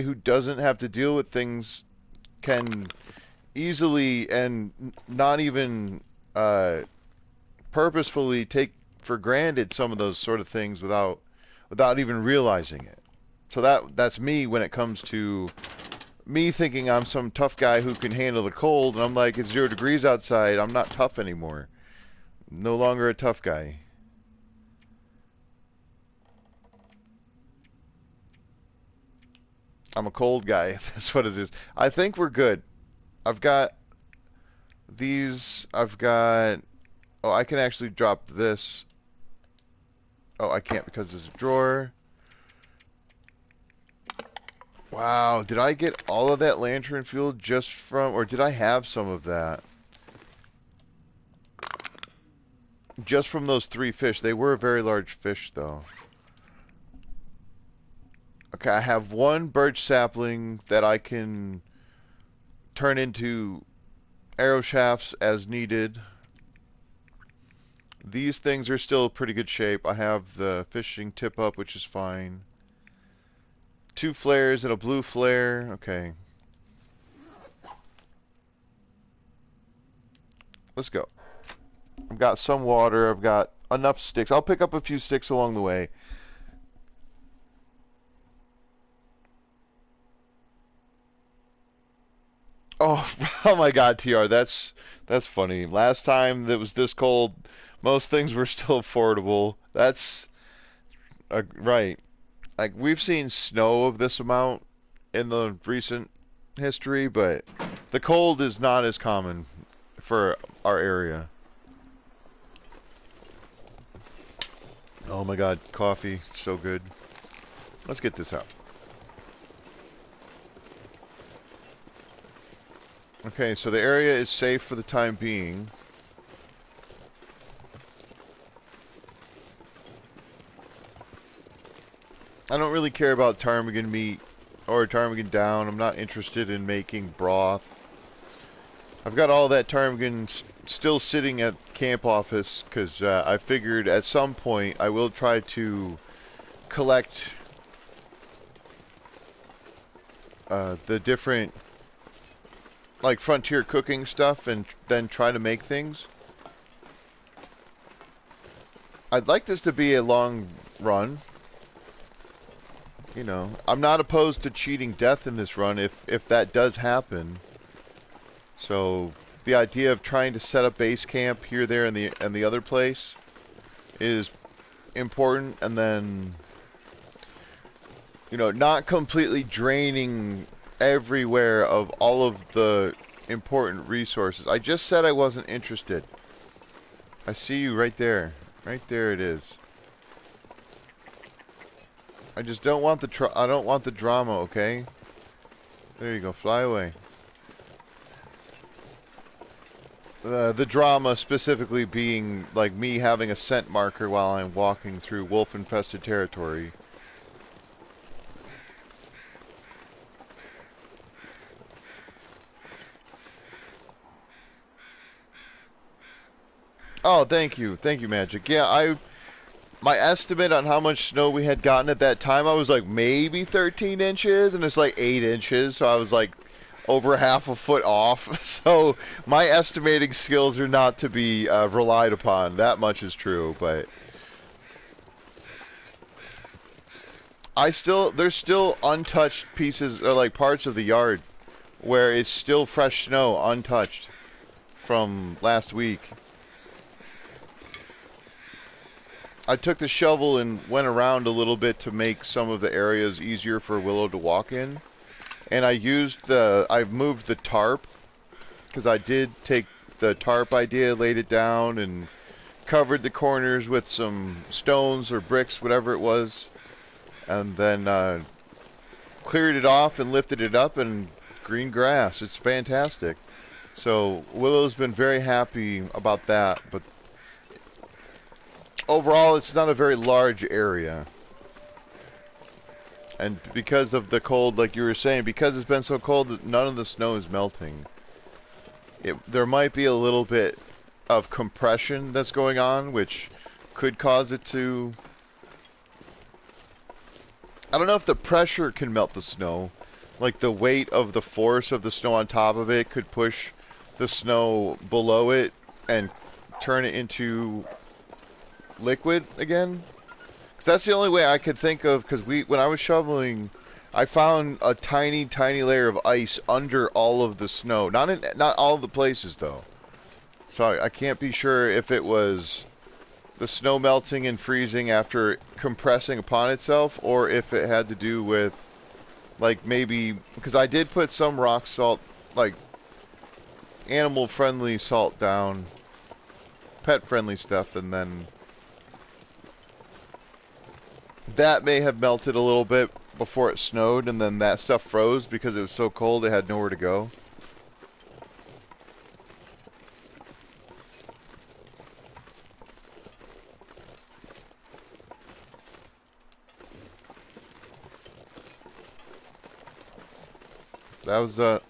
Speaker 1: who doesn't have to deal with things can easily and not even purposefully take for granted some of those sort of things without even realizing it. So that's me when it comes to me thinking I'm some tough guy who can handle the cold, and I'm like, it's 0 degrees outside. I'm not tough anymore. No longer a tough guy. I'm a cold guy. That's what it is. I think we're good. I've got these. Oh, I can actually drop this. Oh, I can't because there's a drawer. Wow, did I get all of that lantern fuel just from, or did I have some of that? Just from those 3 fish. They were a very large fish, though. Okay, I have 1 birch sapling that I can turn into arrow shafts as needed. These things are still pretty good shape. I have the fishing tip up, which is fine. 2 flares and a blue flare. Okay. Let's go. I've got some water. I've got enough sticks. I'll pick up a few sticks along the way. Oh, oh my God, TR, that's funny. Last time that was this cold, most things were still affordable. That's right. Like we've seen snow of this amount in the recent history, but the cold is not as common for our area. Oh my God, coffee, so good. Let's get this out. Okay, so the area is safe for the time being. I don't really care about ptarmigan meat or ptarmigan down. I'm not interested in making broth. I've got all that ptarmigan still sitting at camp office because I figured at some point I will try to collect the different like frontier cooking stuff and then try to make things. I'd like this to be a long run. I'm not opposed to cheating death in this run if that does happen. So the idea of trying to set up base camp here, there, and the other place is important, and then not completely draining everywhere of all of the important resources. I just said I wasn't interested. I see you right there. Right there it is. I just don't want I don't want the drama, okay? There you go, fly away. The drama specifically being like me having a scent marker while I'm walking through wolf-infested territory. Oh, thank you, Magic. Yeah, my estimate on how much snow we had gotten at that time, I was like maybe 13 inches, and it's like 8 inches, so I was like over half a foot off. So my estimating skills are not to be relied upon. That much is true, but there's still untouched pieces, or like parts of the yard where it's still fresh snow untouched from last week. I took the shovel and went around a little bit to make some of the areas easier for Willow to walk in. And I moved the tarp, because I did take the tarp idea, laid it down, and covered the corners with some stones or bricks, whatever it was, and then cleared it off and lifted it up, and green grass. It's fantastic. So Willow's been very happy about that, but overall it's not a very large area. And because of the cold, like you were saying, because it's been so cold that none of the snow is melting, there might be a little bit of compression that's going on, which could cause it to... I don't know if the pressure can melt the snow. Like the weight of the force of the snow on top of it could push the snow below it and turn it into liquid again. Because that's the only way I could think of, because when I was shoveling, I found a tiny, tiny layer of ice under all of the snow. Not all the places, though. So I can't be sure if it was the snow melting and freezing after compressing upon itself, or if it had to do with, like, maybe... Because I did put some rock salt, like, animal-friendly salt down, pet-friendly stuff, and then... that may have melted a little bit before it snowed, and then that stuff froze because it was so cold it had nowhere to go. That was the...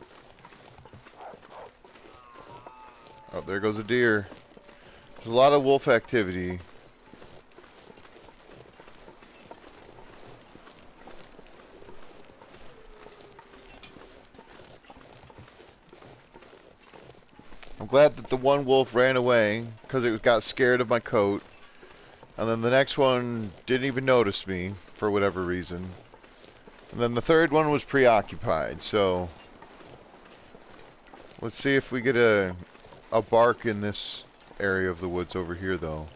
Speaker 1: oh, there goes a deer. There's a lot of wolf activity. I'm glad that the one wolf ran away because it got scared of my coat. And then the next one didn't even notice me for whatever reason. And then the third one was preoccupied, so... let's see if we get a bark in this area of the woods over here, though.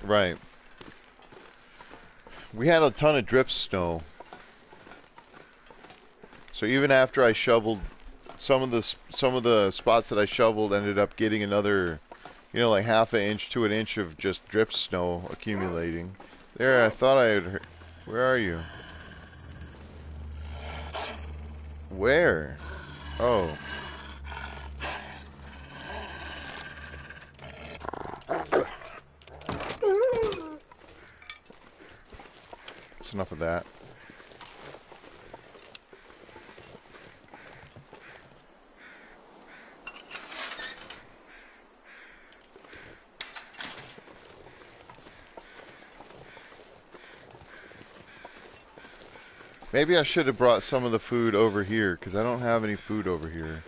Speaker 1: Right. We had a ton of drift snow. So even after I shoveled some of the spots that I shoveled ended up getting another, you know, like half an inch to an inch of just drift snow accumulating. There, I thought I had heard. Where are you? Where? Oh. That's enough of that. Maybe I should have brought some of the food over here, because I don't have any food over here.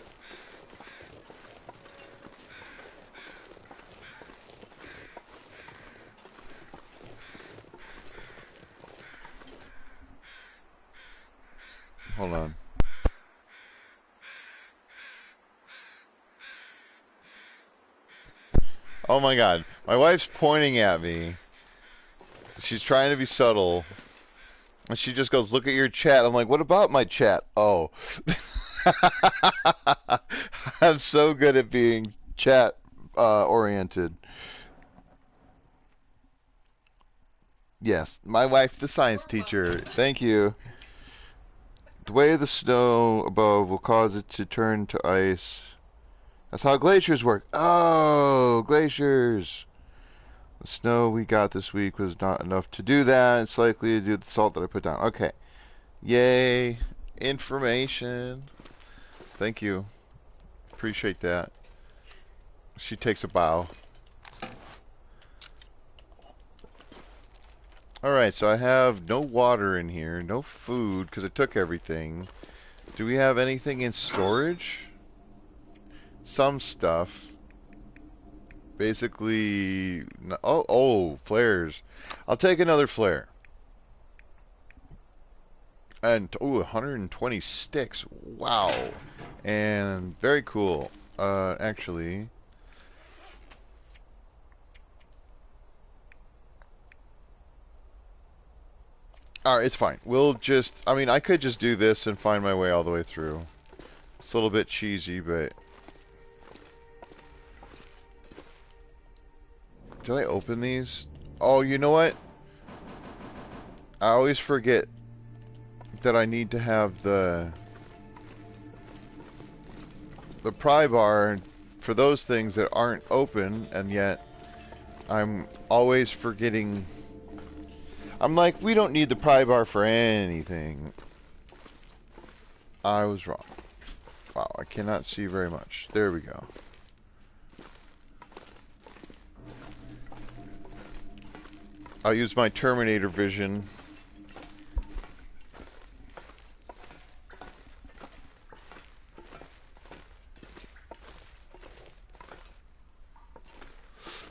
Speaker 1: Hold on. Oh my god. My wife's pointing at me. She's trying to be subtle. And she just goes, look at your chat. I'm like, what about my chat? Oh. I'm so good at being chat oriented. Yes, my wife, the science teacher. Thank you. The way of the snow above will cause it to turn to ice. That's how glaciers work. Oh, glaciers. The snow we got this week was not enough to do that. It's likely to do the salt that I put down. Okay. Yay. Information. Thank you. Appreciate that. She takes a bow. Alright, so I have no water in here, no food, because I took everything. Do we have anything in storage? Some stuff. Basically... oh, flares. I'll take another flare. And, 120 sticks. Wow. And very cool. Actually... Alright, it's fine. We'll just... I mean, I could just do this and find my way all the way through. It's a little bit cheesy, but... Did I open these? Oh, you know what? I always forget that I need to have the pry bar for those things that aren't open, and yet I'm always forgetting. I'm like, we don't need the pry bar for anything. I was wrong. Wow, I cannot see very much. There we go. I'll use my Terminator vision.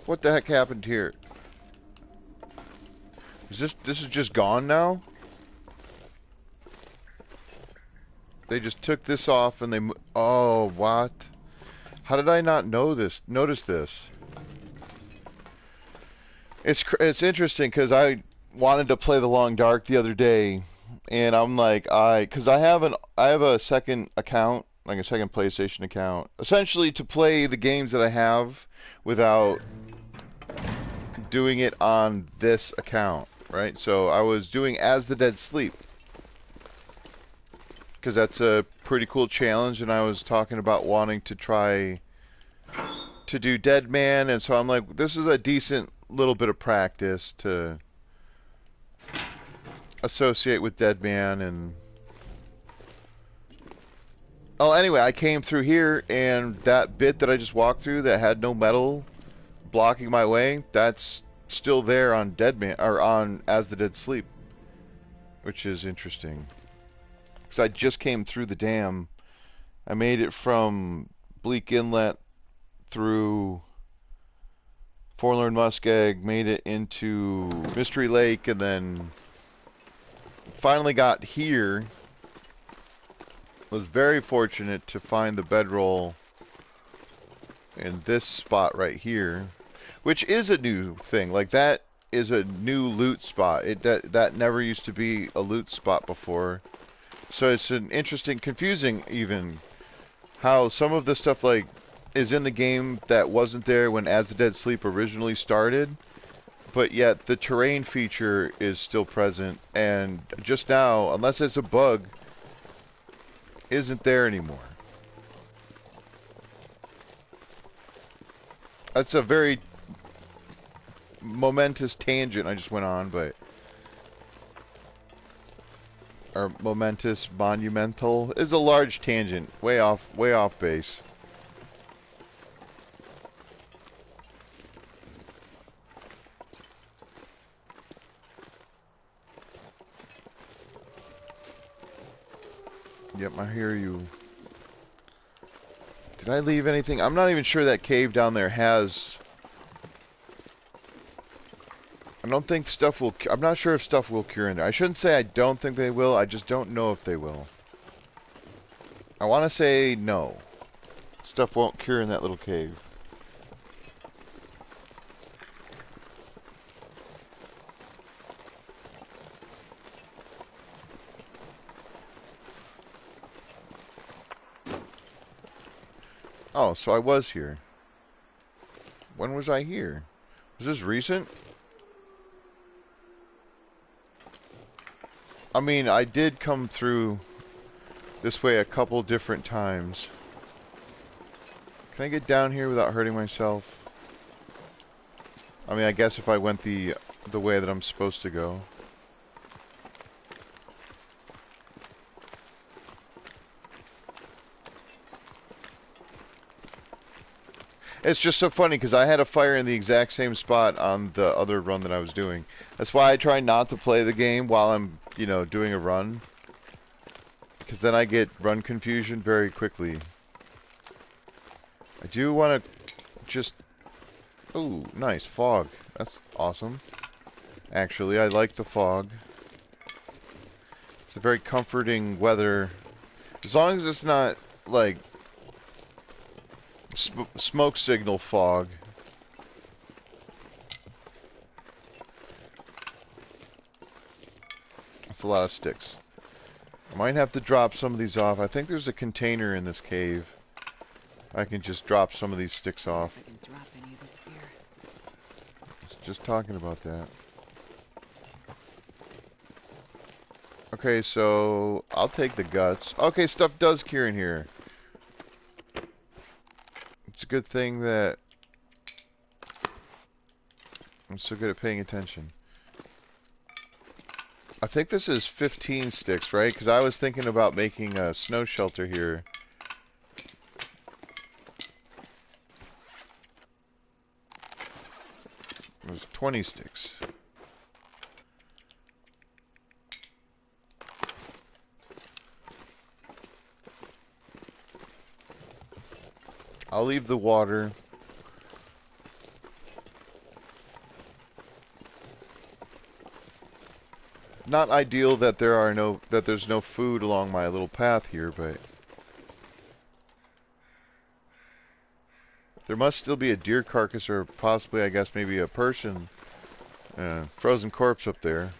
Speaker 1: What the heck happened here? Is this is just gone now? They just took this off and they... Oh, what? How did I not know this? Notice this. It's interesting because I wanted to play the Long Dark the other day, and I'm like, because I have a second account, like a second PlayStation account, essentially to play the games that I have without doing it on this account, right? So I was doing As the Dead Sleep, because that's a pretty cool challenge, and I was talking about wanting to try to do Dead Man, and so I'm like, this is a decent little bit of practice to associate with Dead Man. And oh, anyway, I came through here, and that bit that I just walked through that had no metal blocking my way, that's still there on Dead Man, or on As the Dead Sleep, which is interesting. Because I just came through the dam. I made it from Bleak Inlet through Forlorn Muskeg, made it into Mystery Lake, and then finally got here. Was very fortunate to find the bedroll in this spot right here, which is a new thing. Like, that is a new loot spot. That never used to be a loot spot before. So it's an interesting, confusing even, how some of the stuff like is in the game that wasn't there when As the Dead Sleep originally started, but yet the terrain feature is still present, and just now, unless it's a bug, isn't there anymore. That's a very momentous tangent I just went on, but... Or momentous, monumental. It's a large tangent, way off base. Yep, I hear you. Did I leave anything? I'm not even sure that cave down there has... I don't think stuff will... I'm not sure if stuff will cure in there. I shouldn't say I don't think they will. I just don't know if they will. I want to say no. Stuff won't cure in that little cave. Oh, so I was here. When was I here? Was this recent? I mean, I did come through this way a couple different times. Can I get down here without hurting myself? I mean, I guess if I went the way that I'm supposed to go. It's just so funny because I had a fire in the exact same spot on the other run that I was doing. That's why I try not to play the game while I'm, you know, doing a run. Because then I get run confusion very quickly. I do want to just... Ooh, nice. Fog. That's awesome. Actually, I like the fog. It's a very comforting weather. As long as it's not, like... Smoke signal fog. That's a lot of sticks. I might have to drop some of these off. I think there's a container in this cave. I can just drop some of these sticks off.
Speaker 2: I can drop any of this here.
Speaker 1: Just talking about that. Okay, so I'll take the guts. Okay, stuff does cure in here. It's a good thing that I'm so good at paying attention. I think this is 15 sticks, right? Because I was thinking about making a snow shelter here. It was 20 sticks. I'll leave the water. Not ideal that there's no food along my little path here, but there must still be a deer carcass or possibly, I guess, maybe a person, frozen corpse up there.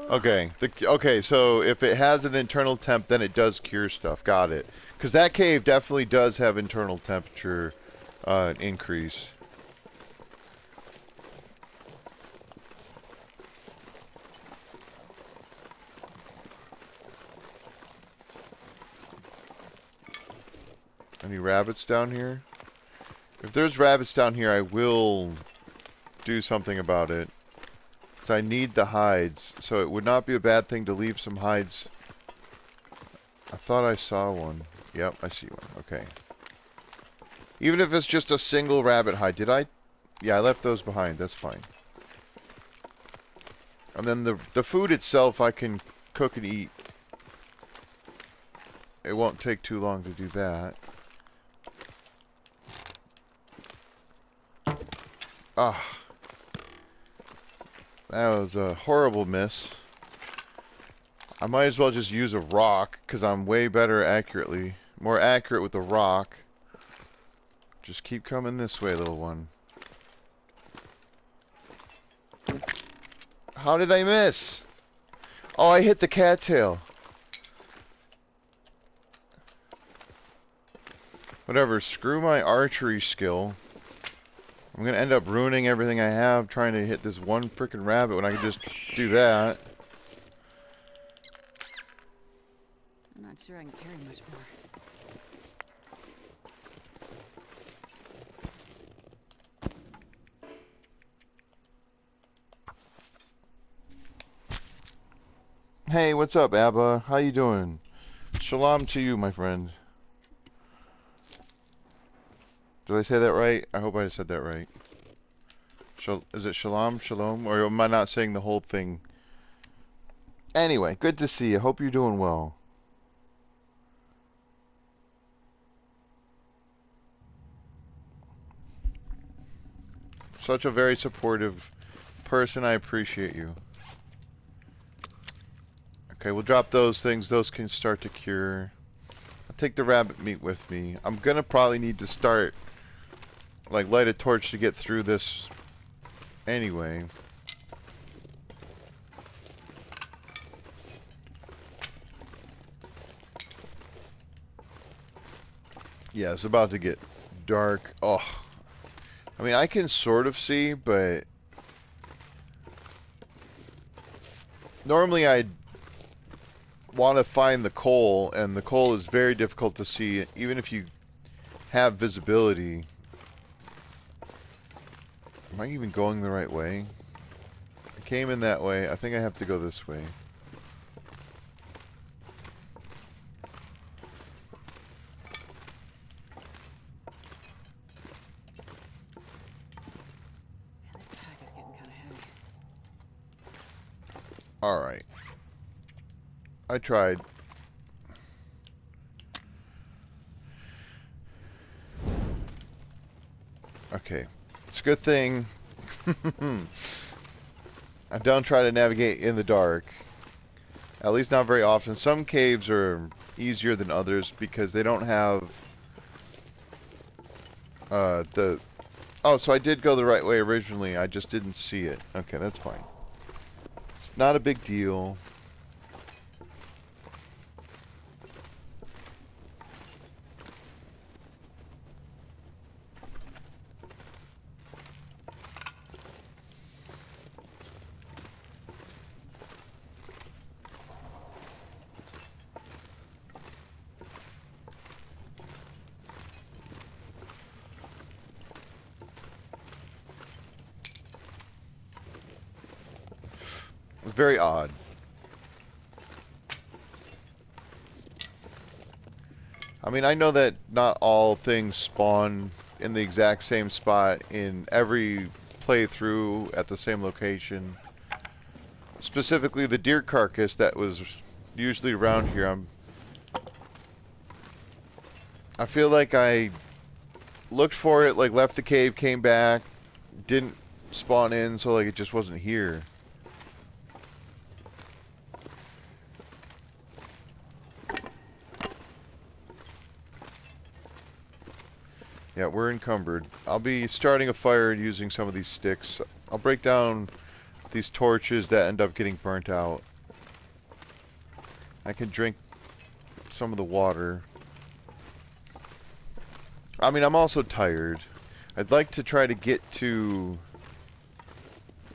Speaker 1: Okay. Okay, so if it has an internal temp, then it does cure stuff. Got it. Because that cave definitely does have internal temperature increase. Any rabbits down here? If there's rabbits down here, I will do something about it. Because I need the hides. So it would not be a bad thing to leave some hides. I thought I saw one. Yep, I see one. Okay. Even if it's just a single rabbit hide. Did I? Yeah, I left those behind. That's fine. And then the food itself I can cook and eat. It won't take too long to do that. Ah. That was a horrible miss. I might as well just use a rock, because I'm way more accurate with the rock. Just keep coming this way, little one. How did I miss? Oh, I hit the cattail. Whatever, screw my archery skill. I'm gonna end up ruining everything I have trying to hit this one frickin' rabbit when I could just do that.
Speaker 2: I'm not sure I can carry much more.
Speaker 1: Hey, what's up, Abba? How you doing? Shalom to you, my friend. Did I say that right? I hope I said that right. Is it shalom, shalom? Or am I not saying the whole thing? Anyway, good to see you. Hope you're doing well. Such a very supportive person. I appreciate you. Okay, we'll drop those things. Those can start to cure. I'll take the rabbit meat with me. I'm gonna probably need to start, like, light a torch to get through this anyway. Yeah, it's about to get dark. Oh. I mean, I can sort of see, but normally I'd want to find the coal, and the coal is very difficult to see, even if you have visibility. Am I even going the right way? I came in that way. I think I have to go this way.
Speaker 2: Man, this pack is getting
Speaker 1: Alright. I tried. Okay. It's a good thing I don't try to navigate in the dark. At least not very often. Some caves are easier than others because they don't have the... Oh, so I did go the right way originally. I just didn't see it. Okay, that's fine. It's not a big deal. It's very odd. I mean, I know that not all things spawn in the exact same spot in every playthrough at the same location. Specifically, the deer carcass that was usually around here. I feel like I looked for it, like left the cave, came back, didn't spawn in, so like it just wasn't here. Yeah, we're encumbered. I'll be starting a fire using some of these sticks. I'll break down these torches that end up getting burnt out. I can drink some of the water. I mean, I'm also tired. I'd like to try to get to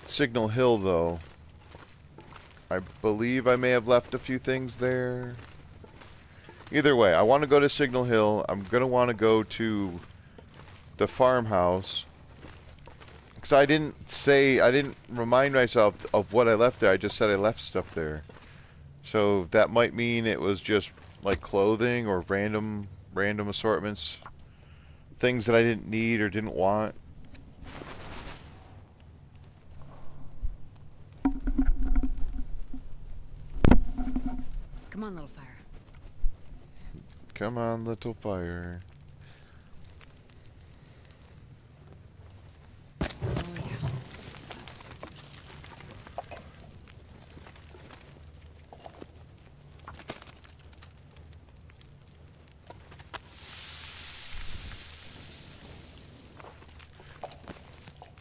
Speaker 1: Signal Hill, though. I believe I may have left a few things there. Either way, I want to go to Signal Hill. I'm going to want to go to the farmhouse. Because I didn't remind myself of what I left there. I just said I left stuff there. So that might mean it was just like clothing or random assortments. Things that I didn't need or didn't want.
Speaker 2: Come on, little fire.
Speaker 1: Come on, little fire.
Speaker 2: Oh, yeah.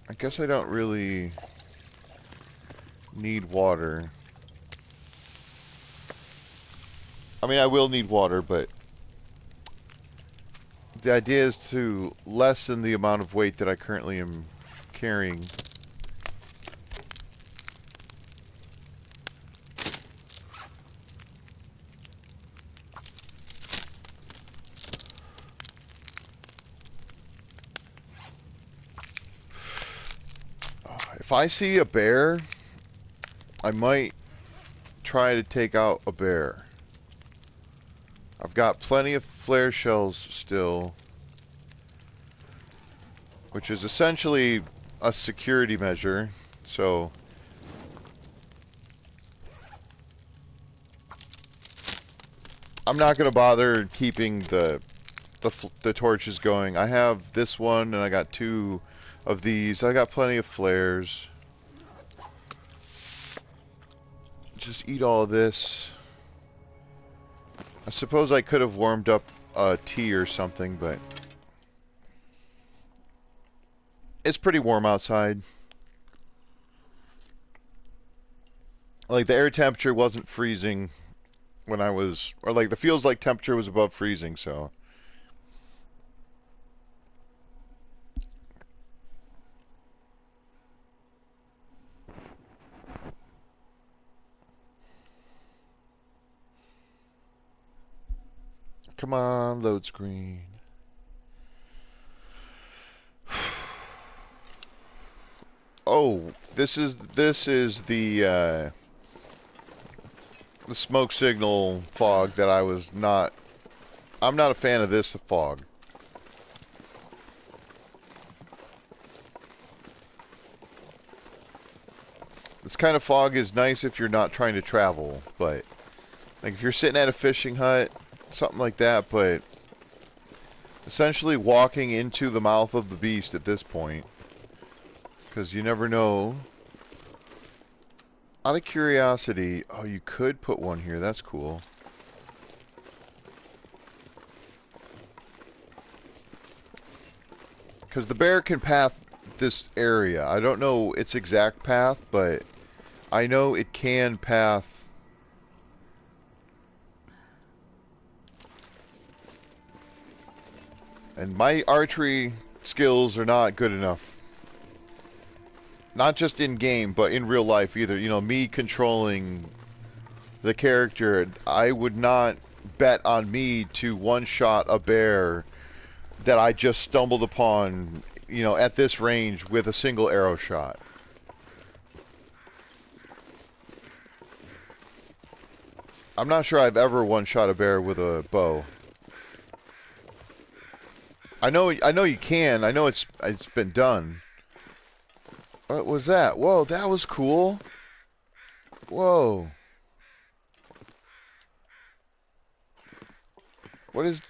Speaker 1: I guess I don't really need water. I mean, I will need water, but the idea is to lessen the amount of weight that I currently am carrying. If I see a bear, I might try to take out a bear. I've got plenty of flare shells still, which is essentially a security measure, so I'm not going to bother keeping the torches going. I have this one, and I got 2 of these. I got plenty of flares. Just eat all of this. I suppose I could have warmed up tea or something, but it's pretty warm outside. Like, the air temperature wasn't freezing when I was... Or, like, the feels like temperature was above freezing, so... Come on, load screen. Oh, this is the smoke signal fog that I was not... I'm not a fan of this fog. The This kind of fog is nice if you're not trying to travel, but like if you're sitting at a fishing hut, something like that, but essentially walking into the mouth of the beast at this point, because you never know. Out of curiosity, oh, you could put one here. That's cool. Because the bear can path this area. I don't know its exact path, but I know it can path. And my archery skills are not good enough. Not just in game, but in real life either. You know, me controlling the character, I would not bet on me to one-shot a bear that I just stumbled upon, you know, at this range with a single arrow shot. I'm not sure I've ever one-shot a bear with a bow. I know you can. I know it's been done. What was that? Whoa, that was cool. Whoa. What is...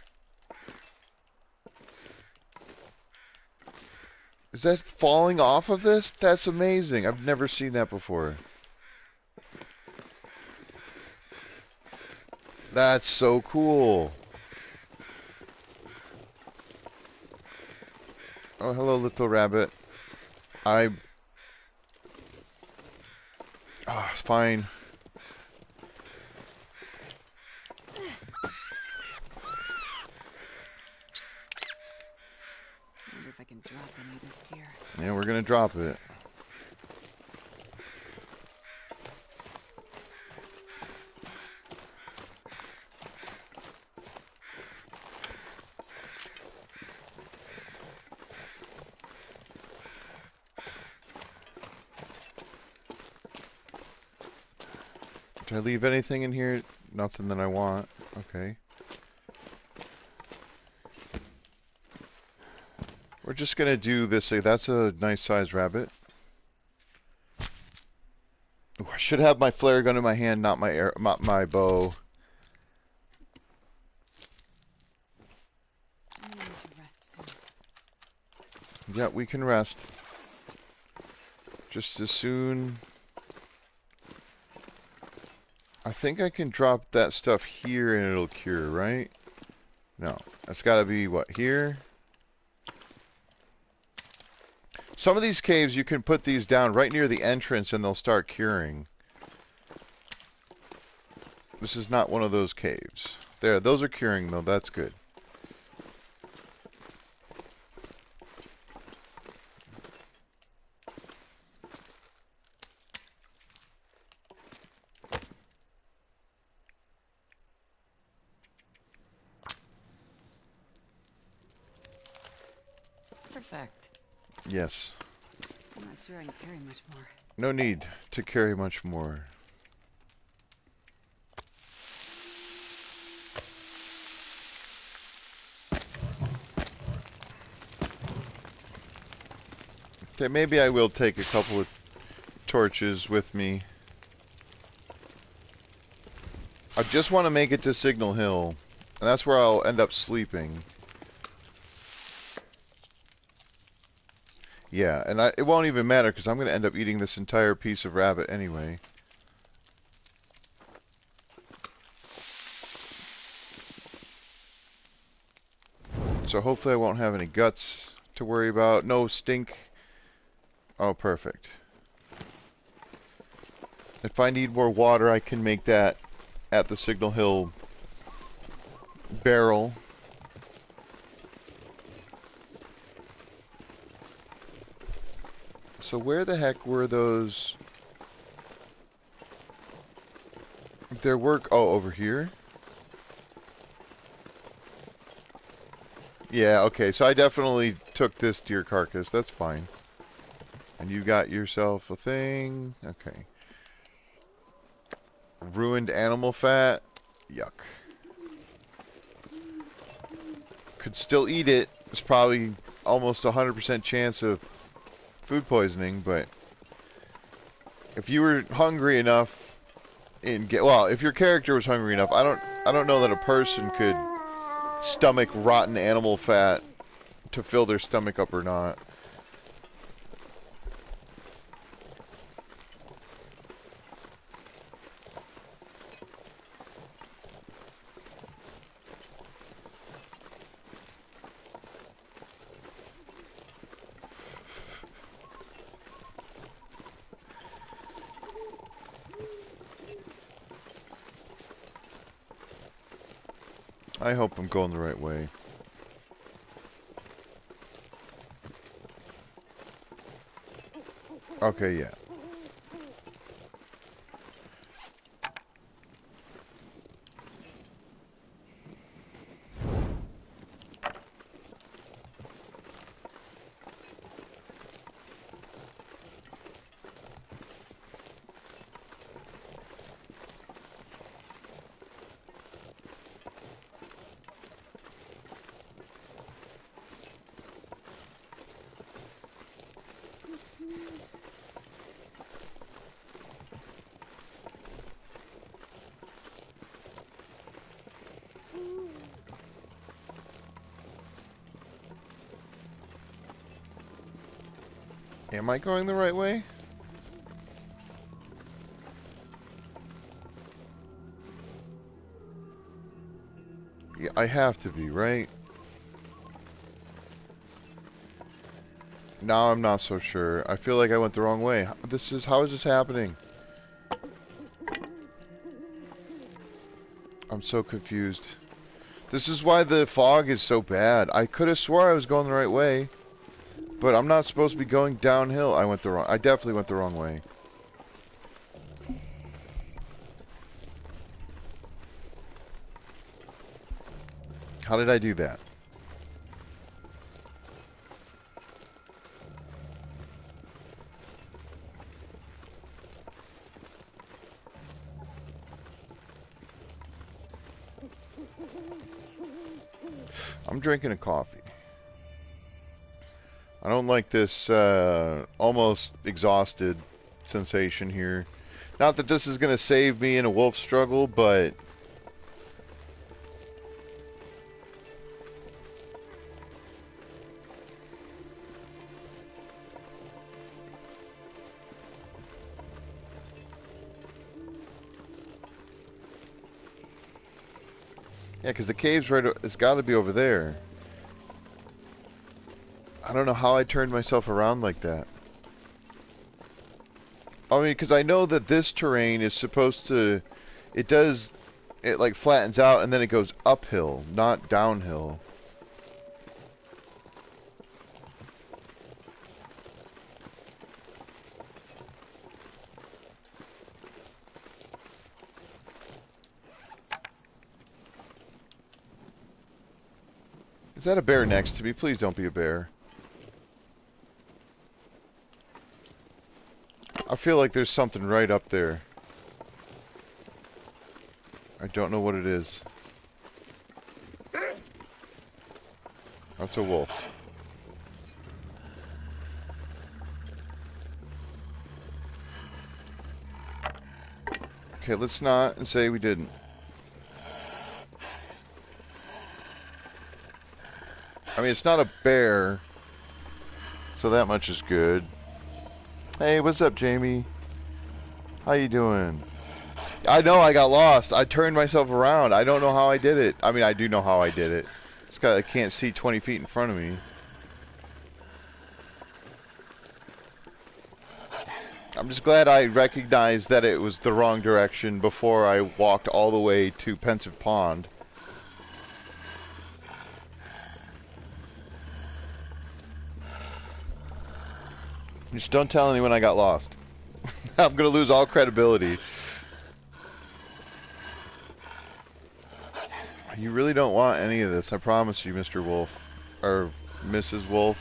Speaker 1: Is that falling off of this? That's amazing. I've never seen that before. That's so cool. Oh, hello, little rabbit. Oh, fine.
Speaker 2: I wonder if I can drop any of this gear.
Speaker 1: Yeah, we're gonna drop it. Did I leave anything in here? Nothing that I want. Okay. We're just gonna do this. That's a nice sized rabbit. Ooh, I should have my flare gun in my hand, not my bow.
Speaker 2: I need to rest soon.
Speaker 1: Yeah, we can rest. Just as soon. I think I can drop that stuff here and it'll cure, right? No, that's gotta be what, here? Some of these caves you can put these down right near the entrance and they'll start curing. This is not one of those caves. There, those are curing though, that's good.
Speaker 2: Perfect.
Speaker 1: Yes.
Speaker 2: I'm not sure I can carry much more.
Speaker 1: No need to carry much more. Okay, maybe I will take a couple of torches with me. I just want to make it to Signal Hill, and that's where I'll end up sleeping. Yeah, and it won't even matter because I'm going to end up eating this entire piece of rabbit anyway. So hopefully I won't have any guts to worry about. No stink. Oh, perfect. If I need more water, I can make that at the Signal Hill barrel. So where the heck were those? There were... Oh, over here? Yeah, okay. So I definitely took this deer carcass. That's fine. And you got yourself a thing. Okay. Ruined animal fat. Yuck. Could still eat it. It's probably almost 100% chance of food poisoning, but If you were hungry enough well, if your character was hungry enough, I don't know that a person could stomach rotten animal fat to fill their stomach up or not. I hope I'm going the right way. Okay, yeah. Am I going the right way? Yeah, I have to be, right? Now I'm not so sure. I feel like I went the wrong way. How is this happening? I'm so confused. This is why the fog is so bad. I could have swore I was going the right way, but I'm not supposed to be going downhill. I definitely went the wrong way. How did I do that? I'm drinking a coffee. I don't like this almost exhausted sensation here. Not that this is going to save me in a wolf struggle, but yeah, because the cave's right. It's got to be over there. I don't know how I turned myself around like that. I mean, because I know that this terrain is supposed to... It like flattens out and then it goes uphill, not downhill. Is that a bear next to me? Please don't be a bear. I feel like there's something right up there. I don't know what it is. That's a wolf. Okay, let's not and say we didn't. I mean, it's not a bear, so that much is good. Hey, what's up, Jamie? How you doing? I know I got lost. I turned myself around. I don't know how I did it. I mean, I do know how I did it. I can't see 20 feet in front of me. I'm just glad I recognized that it was the wrong direction before I walked all the way to Pensive Pond. Just don't tell anyone I got lost. I'm gonna lose all credibility. You really don't want any of this, I promise you, Mr. Wolf. Or Mrs. Wolf.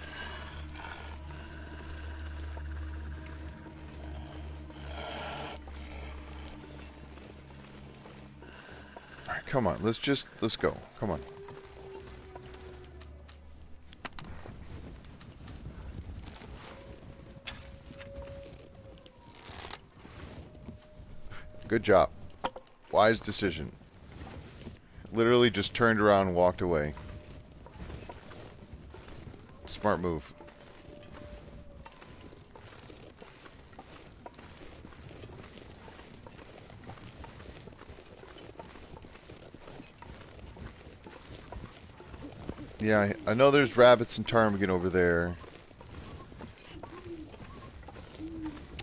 Speaker 1: Alright, come on, let's go. Come on. Good job. Wise decision. Literally just turned around and walked away. Smart move. Yeah, I know there's rabbits and ptarmigan over there.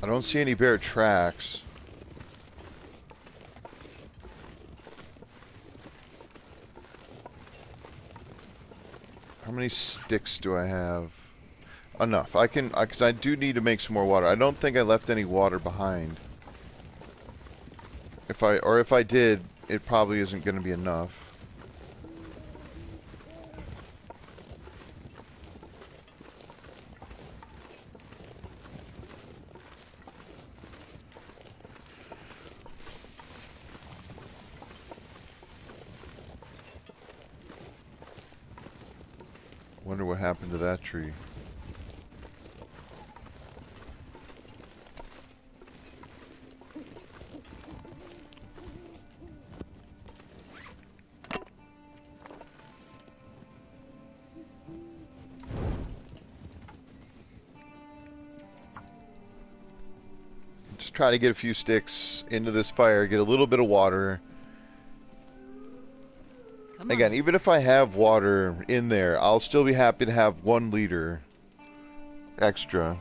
Speaker 1: I don't see any bear tracks. How many sticks do I have? Enough. Because I do need to make some more water. I don't think I left any water behind. If I did, it probably isn't going to be enough. Wonder what happened to that tree. Just try to get a few sticks into this fire, get a little bit of water. Again, even if I have water in there, I'll still be happy to have 1 liter extra.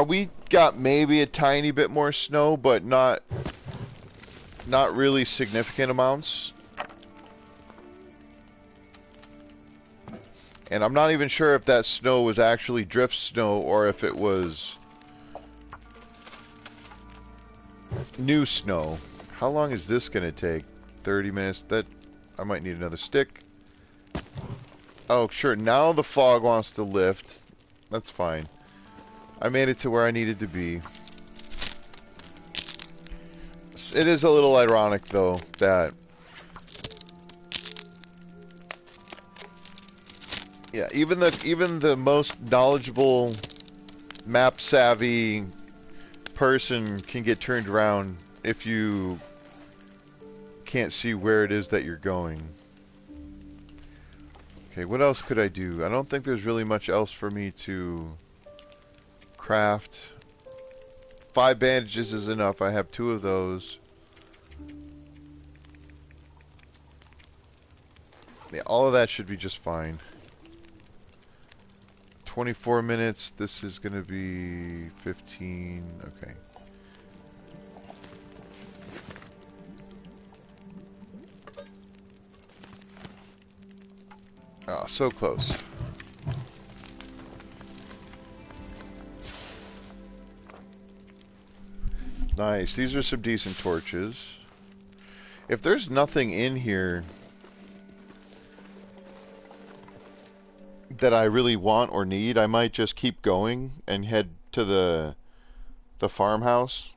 Speaker 1: We got maybe a tiny bit more snow, but not really significant amounts. And I'm not even sure if that snow was actually drift snow or if it was new snow. How long is this going to take? 30 minutes. That I might need another stick. Oh, sure. Now the fog wants to lift. That's fine. I made it to where I needed to be. It is a little ironic, though, that... Yeah, even the most knowledgeable, map-savvy person can get turned around if you can't see where it is that you're going. Okay, what else could I do? I don't think there's really much else for me to craft. 5 bandages is enough. I have 2 of those. Yeah, all of that should be just fine. 24 minutes. This is going to be 15. Okay. Oh, so close. Nice. These are some decent torches. If there's nothing in here that I really want or need, I might just keep going and head to the farmhouse.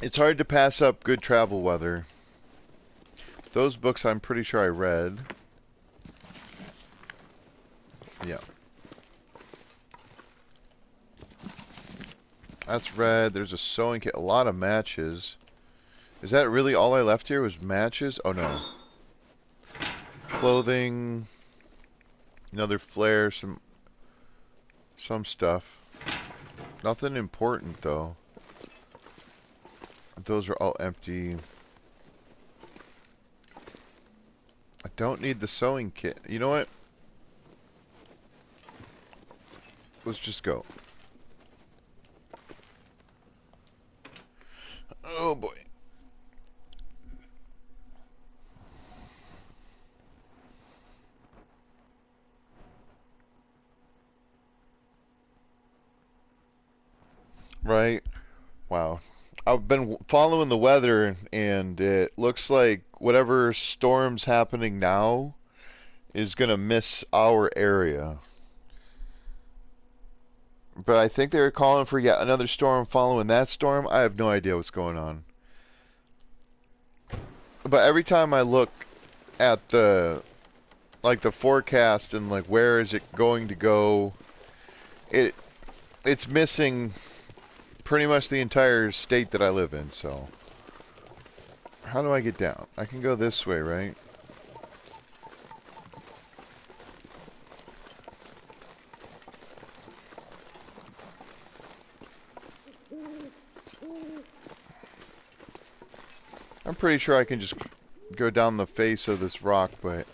Speaker 1: It's hard to pass up good travel weather. Those books I'm pretty sure I read. Yeah. That's red. There's a sewing kit. A lot of matches. Is that really all I left here was matches? Oh no. Clothing. Another flare. Some stuff. Nothing important though. Those are all empty. I don't need the sewing kit. You know what? Let's just go. Oh boy. Right. Wow. I've been following the weather and it looks like whatever storm's happening now is going to miss our area. But I think they were calling for yet another storm following that storm. I have no idea what's going on. But every time I look at the like the forecast and like where is it going to go, it it's missing pretty much the entire state that I live in. So how do I get down? I can go this way, right? I'm pretty sure I can just go down the face of this rock, but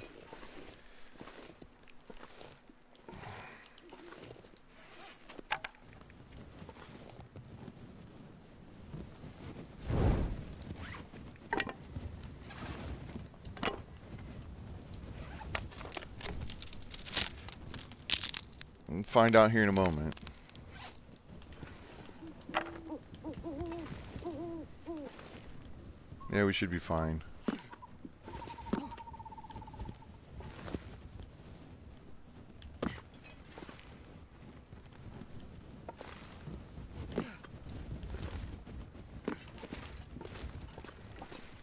Speaker 1: we'll find out here in a moment. Yeah, we should be fine.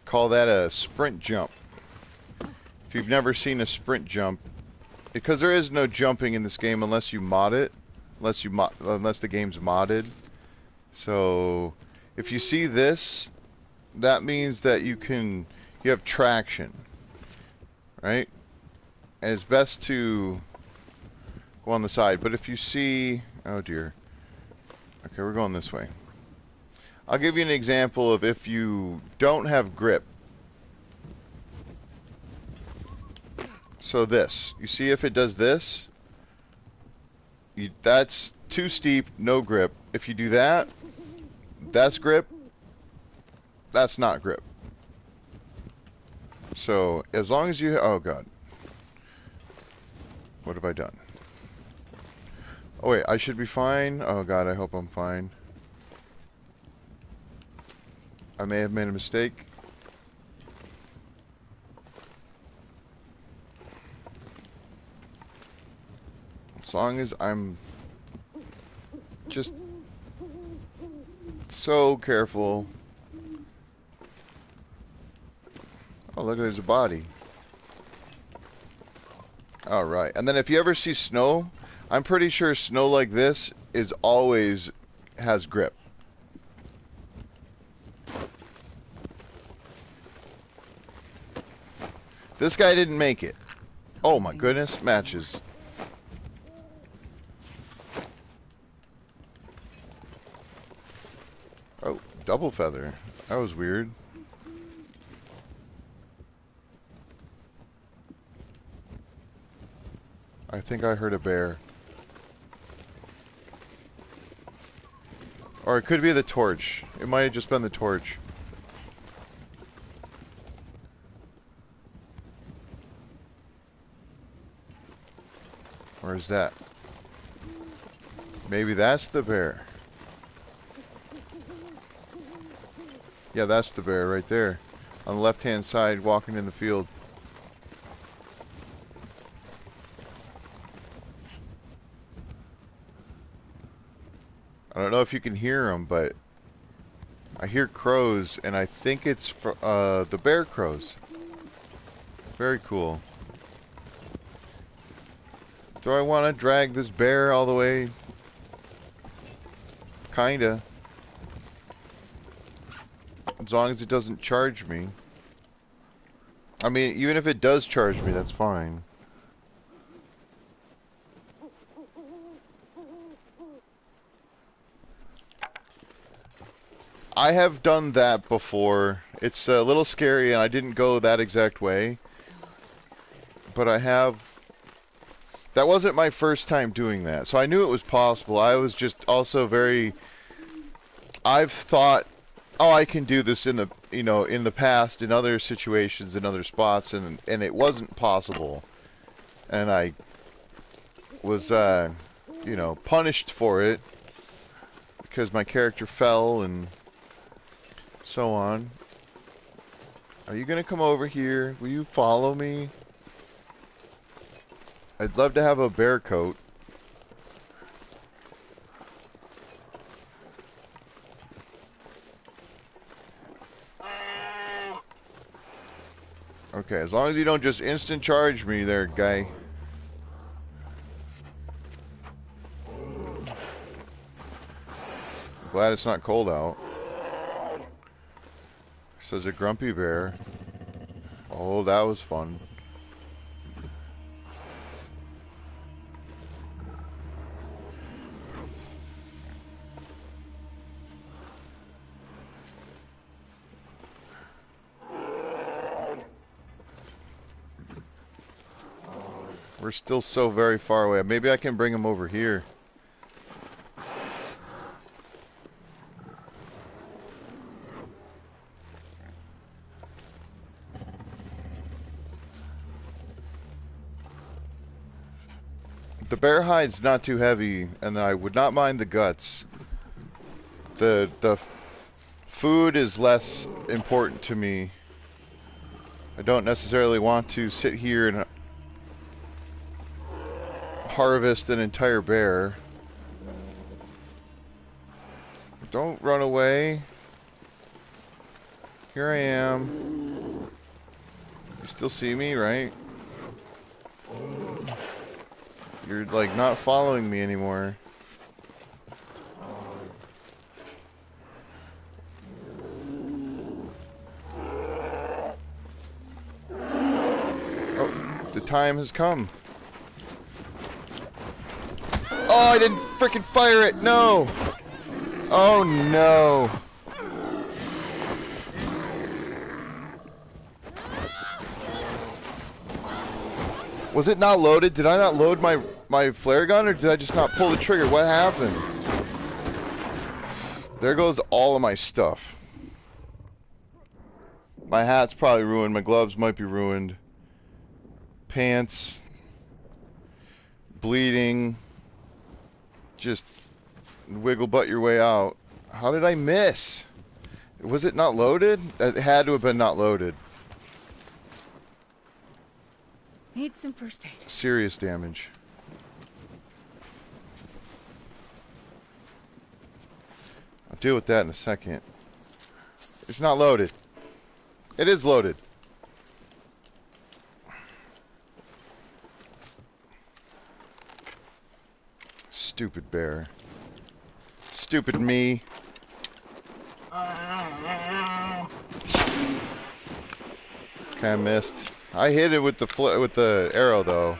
Speaker 1: Call that a sprint jump. If you've never seen a sprint jump, because there is no jumping in this game unless you mod it, unless the game's modded. So if you see this, that means that you have traction, right? And it's best to go on the side. But if you see, oh dear. Okay, we're going this way. I'll give you an example of if you don't have grip. So this, you see if it does this, that's too steep, no grip. If you do that, that's grip, that's not grip. So as long as you, oh god. What have I done? Oh wait, I should be fine. Oh god, I hope I'm fine. I may have made a mistake. As long as I'm just so careful. Oh look, there's a body. Alright, and then if you ever see snow, I'm pretty sure snow like this is always has grip. This guy didn't make it. Oh my goodness, matches. Oh, double feather. That was weird. I think I heard a bear. Or it could be the torch. It might have just been the torch. Or is that? Maybe that's the bear. Yeah, that's the bear right there. On the left-hand side, walking in the field. I don't know if you can hear them, but I hear crows, and I think it's the bear crows. Very cool. Do I want to drag this bear all the way? Kinda. As long as it doesn't charge me. I mean, even if it does charge me, that's fine. I have done that before. It's a little scary, and I didn't go that exact way. But I have... That wasn't my first time doing that, so I knew it was possible. I was just also very... I've thought, oh, I can do this in the, in the past, in other situations, in other spots, and it wasn't possible. And I was, punished for it because my character fell and so on. Are you gonna come over here? Will you follow me? I'd love to have a bear coat. Okay, as long as you don't just instant charge me there, guy. Glad it's not cold out. Says a grumpy bear. Oh, that was fun. We're still so very far away. Maybe I can bring him over here. The bear hide's not too heavy, and I would not mind the guts. The food is less important to me. I don't necessarily want to sit here and harvest an entire bear. Don't run away. Here I am. You still see me, right? You're like not following me anymore. Oh, the time has come. Oh, I didn't frickin' fire it. No. Oh no. Was it not loaded? Did I not load my flare gun, or did I just not pull the trigger? What happened? There goes all of my stuff. My hat's probably ruined. My gloves might be ruined. Pants. Bleeding. Just wiggle butt your way out. How did I miss? Was it not loaded? It had to have been not loaded.
Speaker 2: Need some first aid.
Speaker 1: Serious damage. I'll deal with that in a second. It's not loaded. It is loaded. Stupid bear. Stupid me. Kinda missed. I hit it with the arrow though.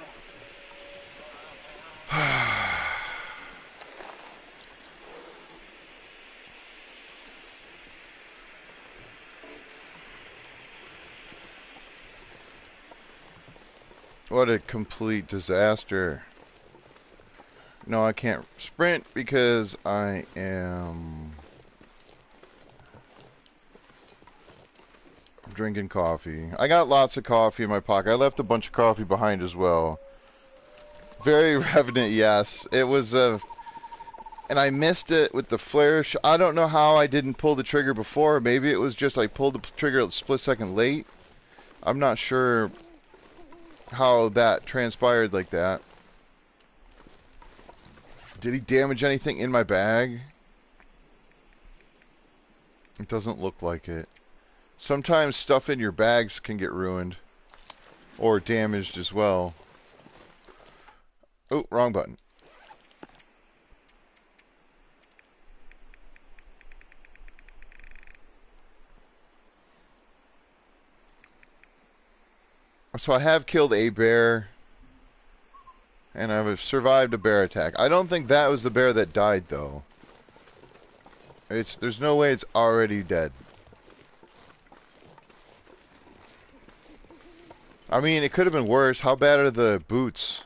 Speaker 1: What a complete disaster. No, I can't sprint because I am drinking coffee. I got lots of coffee in my pocket. I left a bunch of coffee behind as well. Very revenant, yes. It was and I missed it with the flare. I don't know how I didn't pull the trigger before. Maybe it was just I pulled the trigger a split second late. I'm not sure how that transpired like that. Did he damage anything in my bag? It doesn't look like it. Sometimes stuff in your bags can get ruined or damaged as well. Oh, wrong button. So I have killed a bear, and I've survived a bear attack. I don't think that was the bear that died, though. There's no way it's already dead. I mean, it could have been worse. How bad are the boots?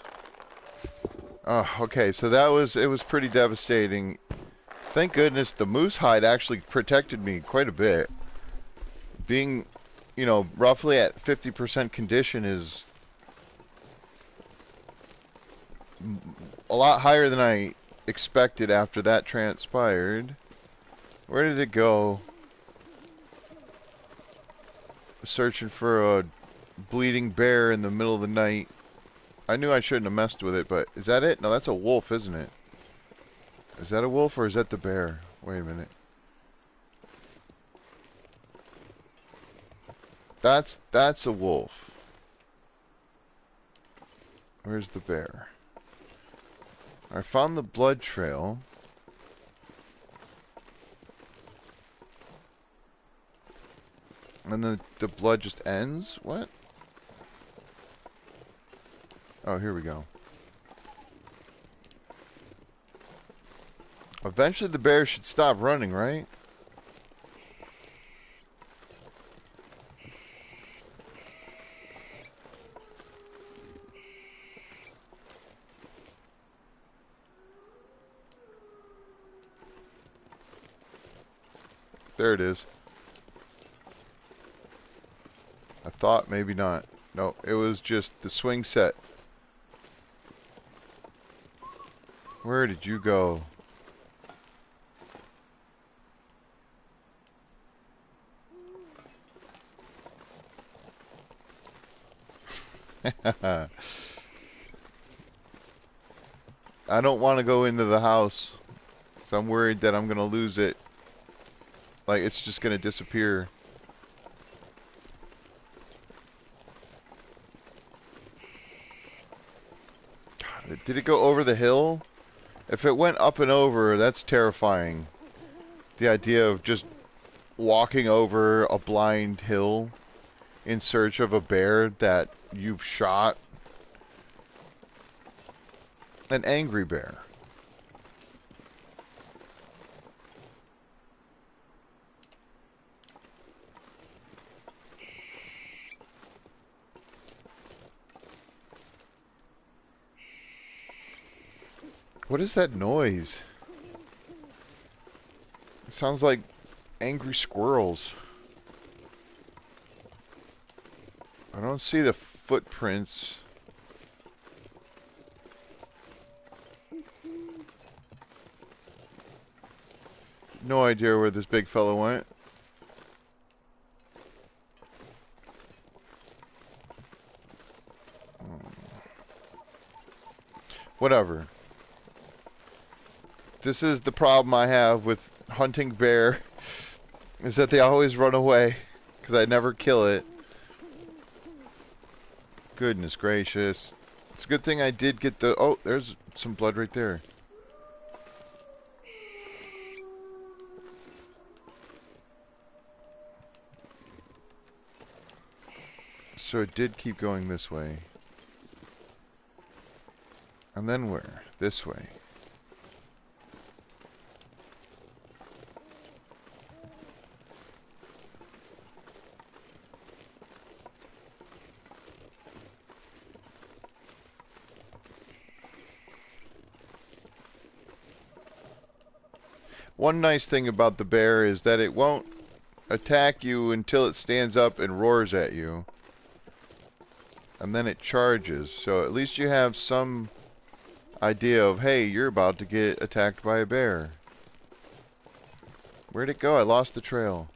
Speaker 1: Oh, okay, so it was pretty devastating. Thank goodness the moose hide actually protected me quite a bit. Being, you know, roughly at 50% condition is a lot higher than I expected after that transpired. Where did it go? Searching for a bleeding bear in the middle of the night. I knew I shouldn't have messed with it, but is that it? No, that's a wolf, isn't it? Is that a wolf or is that the bear? Wait a minute. That's a wolf. Where's the bear? I found the blood trail. And then the blood just ends? What? Oh, here we go. Eventually the bear should stop running, right? There it is. I thought maybe not. No, it was just the swing set. Where did you go? I don't want to go into the house, so I'm worried that I'm going to lose it. Like, it's just going to disappear. God, did it go over the hill? If it went up and over, that's terrifying. The idea of just walking over a blind hill in search of a bear that you've shot. An angry bear. What is that noise? It sounds like angry squirrels. I don't see the footprints. No idea where this big fellow went. Whatever. This is the problem I have with hunting bear, is that they always run away, because I never kill it. Goodness gracious. It's a good thing I did get the... Oh, there's some blood right there. So it did keep going this way. And then where? This way. One nice thing about the bear is that it won't attack you until it stands up and roars at you. And then it charges. So at least you have some idea of, hey, you're about to get attacked by a bear. Where'd it go? I lost the trail.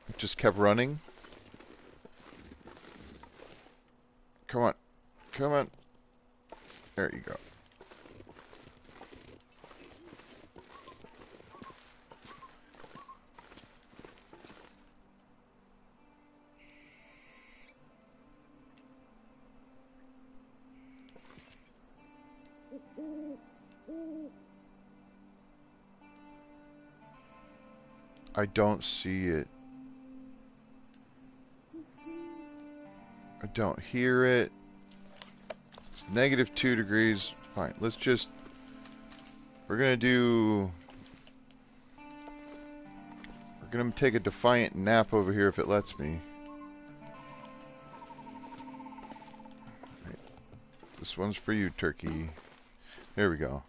Speaker 1: It just kept running. Come on. Come on. There you go. I don't see it. I don't hear it. It's -2 degrees. Fine, let's just... We're gonna do... We're gonna take a defiant nap over here if it lets me. Right. This one's for you, turkey. There we go.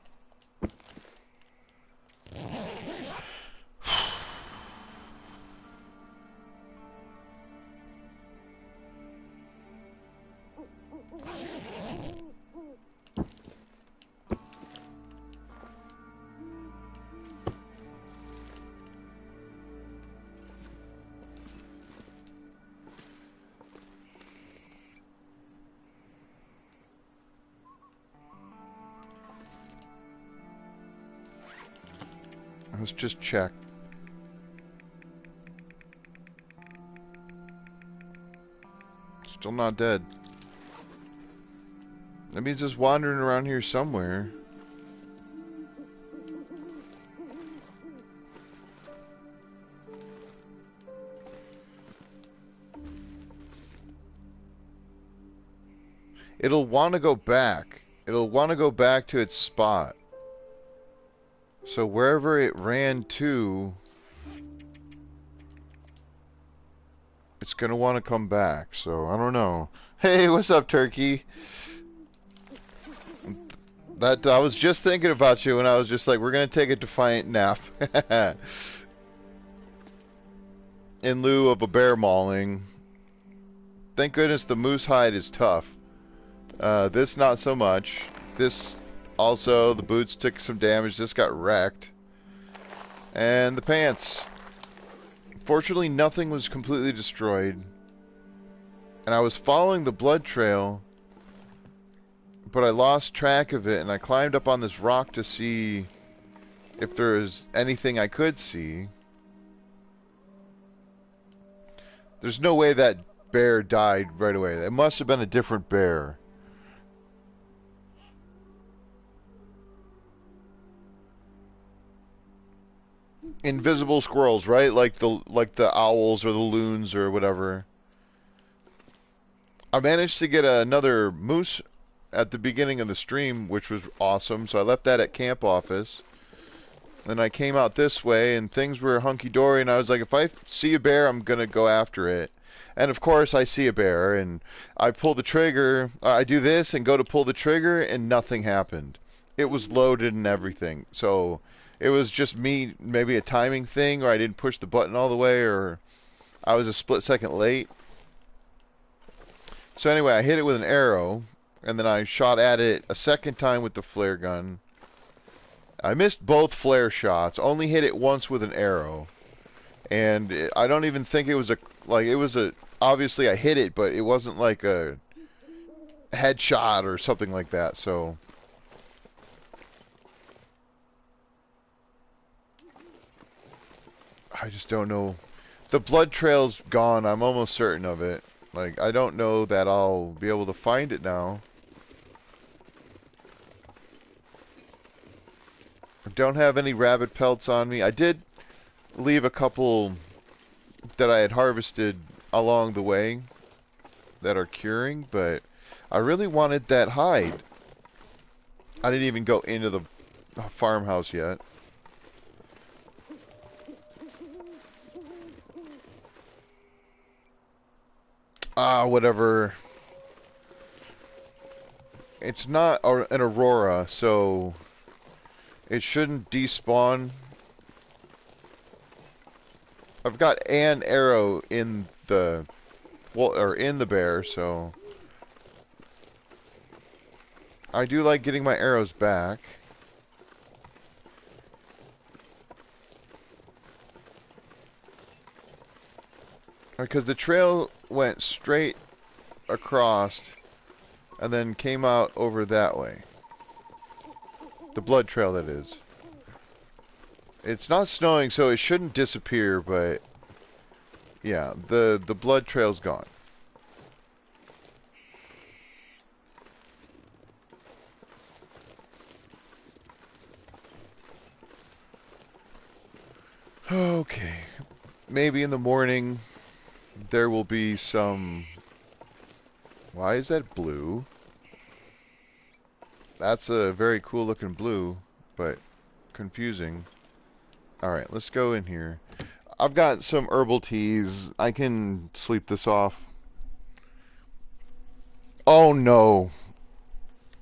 Speaker 1: Let's just check. Still not dead. That means it's wandering around here somewhere. It'll want to go back. It'll want to go back to its spot. So wherever it ran to, it's going to want to come back. So I don't know. Hey, what's up, Turkey? That I was just thinking about you when I was just like, we're going to take a defiant nap. In lieu of a bear mauling. Thank goodness the moose hide is tough. This not so much. This also, the boots took some damage. This got wrecked. And the pants. Fortunately, nothing was completely destroyed. And I was following the blood trail, but I lost track of it, and I climbed up on this rock to see if there was anything I could see. There's no way that bear died right away. It must have been a different bear. Invisible squirrels, right? Like the owls or the loons or whatever. I managed to get another moose at the beginning of the stream, which was awesome. So I left that at camp office. Then I came out this way, and things were hunky-dory, and I was like, if I see a bear, I'm going to go after it. And, of course, I see a bear, and I pull the trigger. I do this and go to pull the trigger, and nothing happened. It was loaded and everything. So it was just me, maybe a timing thing, or I didn't push the button all the way, or I was a split second late. So anyway, I hit it with an arrow, and then I shot at it a second time with the flare gun. I missed both flare shots, only hit it once with an arrow. And I don't even think it was obviously I hit it, but it wasn't like a headshot or something like that, so. I just don't know. The blood trail's gone, I'm almost certain of it. Like, I don't know that I'll be able to find it now. I don't have any rabbit pelts on me. I did leave a couple that I had harvested along the way that are curing, but I really wanted that hide. I didn't even go into the farmhouse yet. Whatever. It's not an aurora, so it shouldn't despawn. I've got an arrow in the in the bear, so I do like getting my arrows back. Because the trail went straight across and then came out over that way. The blood trail, that is. It's not snowing, so it shouldn't disappear, but yeah, the blood trail's gone. Okay. Maybe in the morning there will be some... Why is that blue? That's a very cool looking blue, but confusing. Alright, let's go in here. I've got some herbal teas. I can sleep this off. Oh no.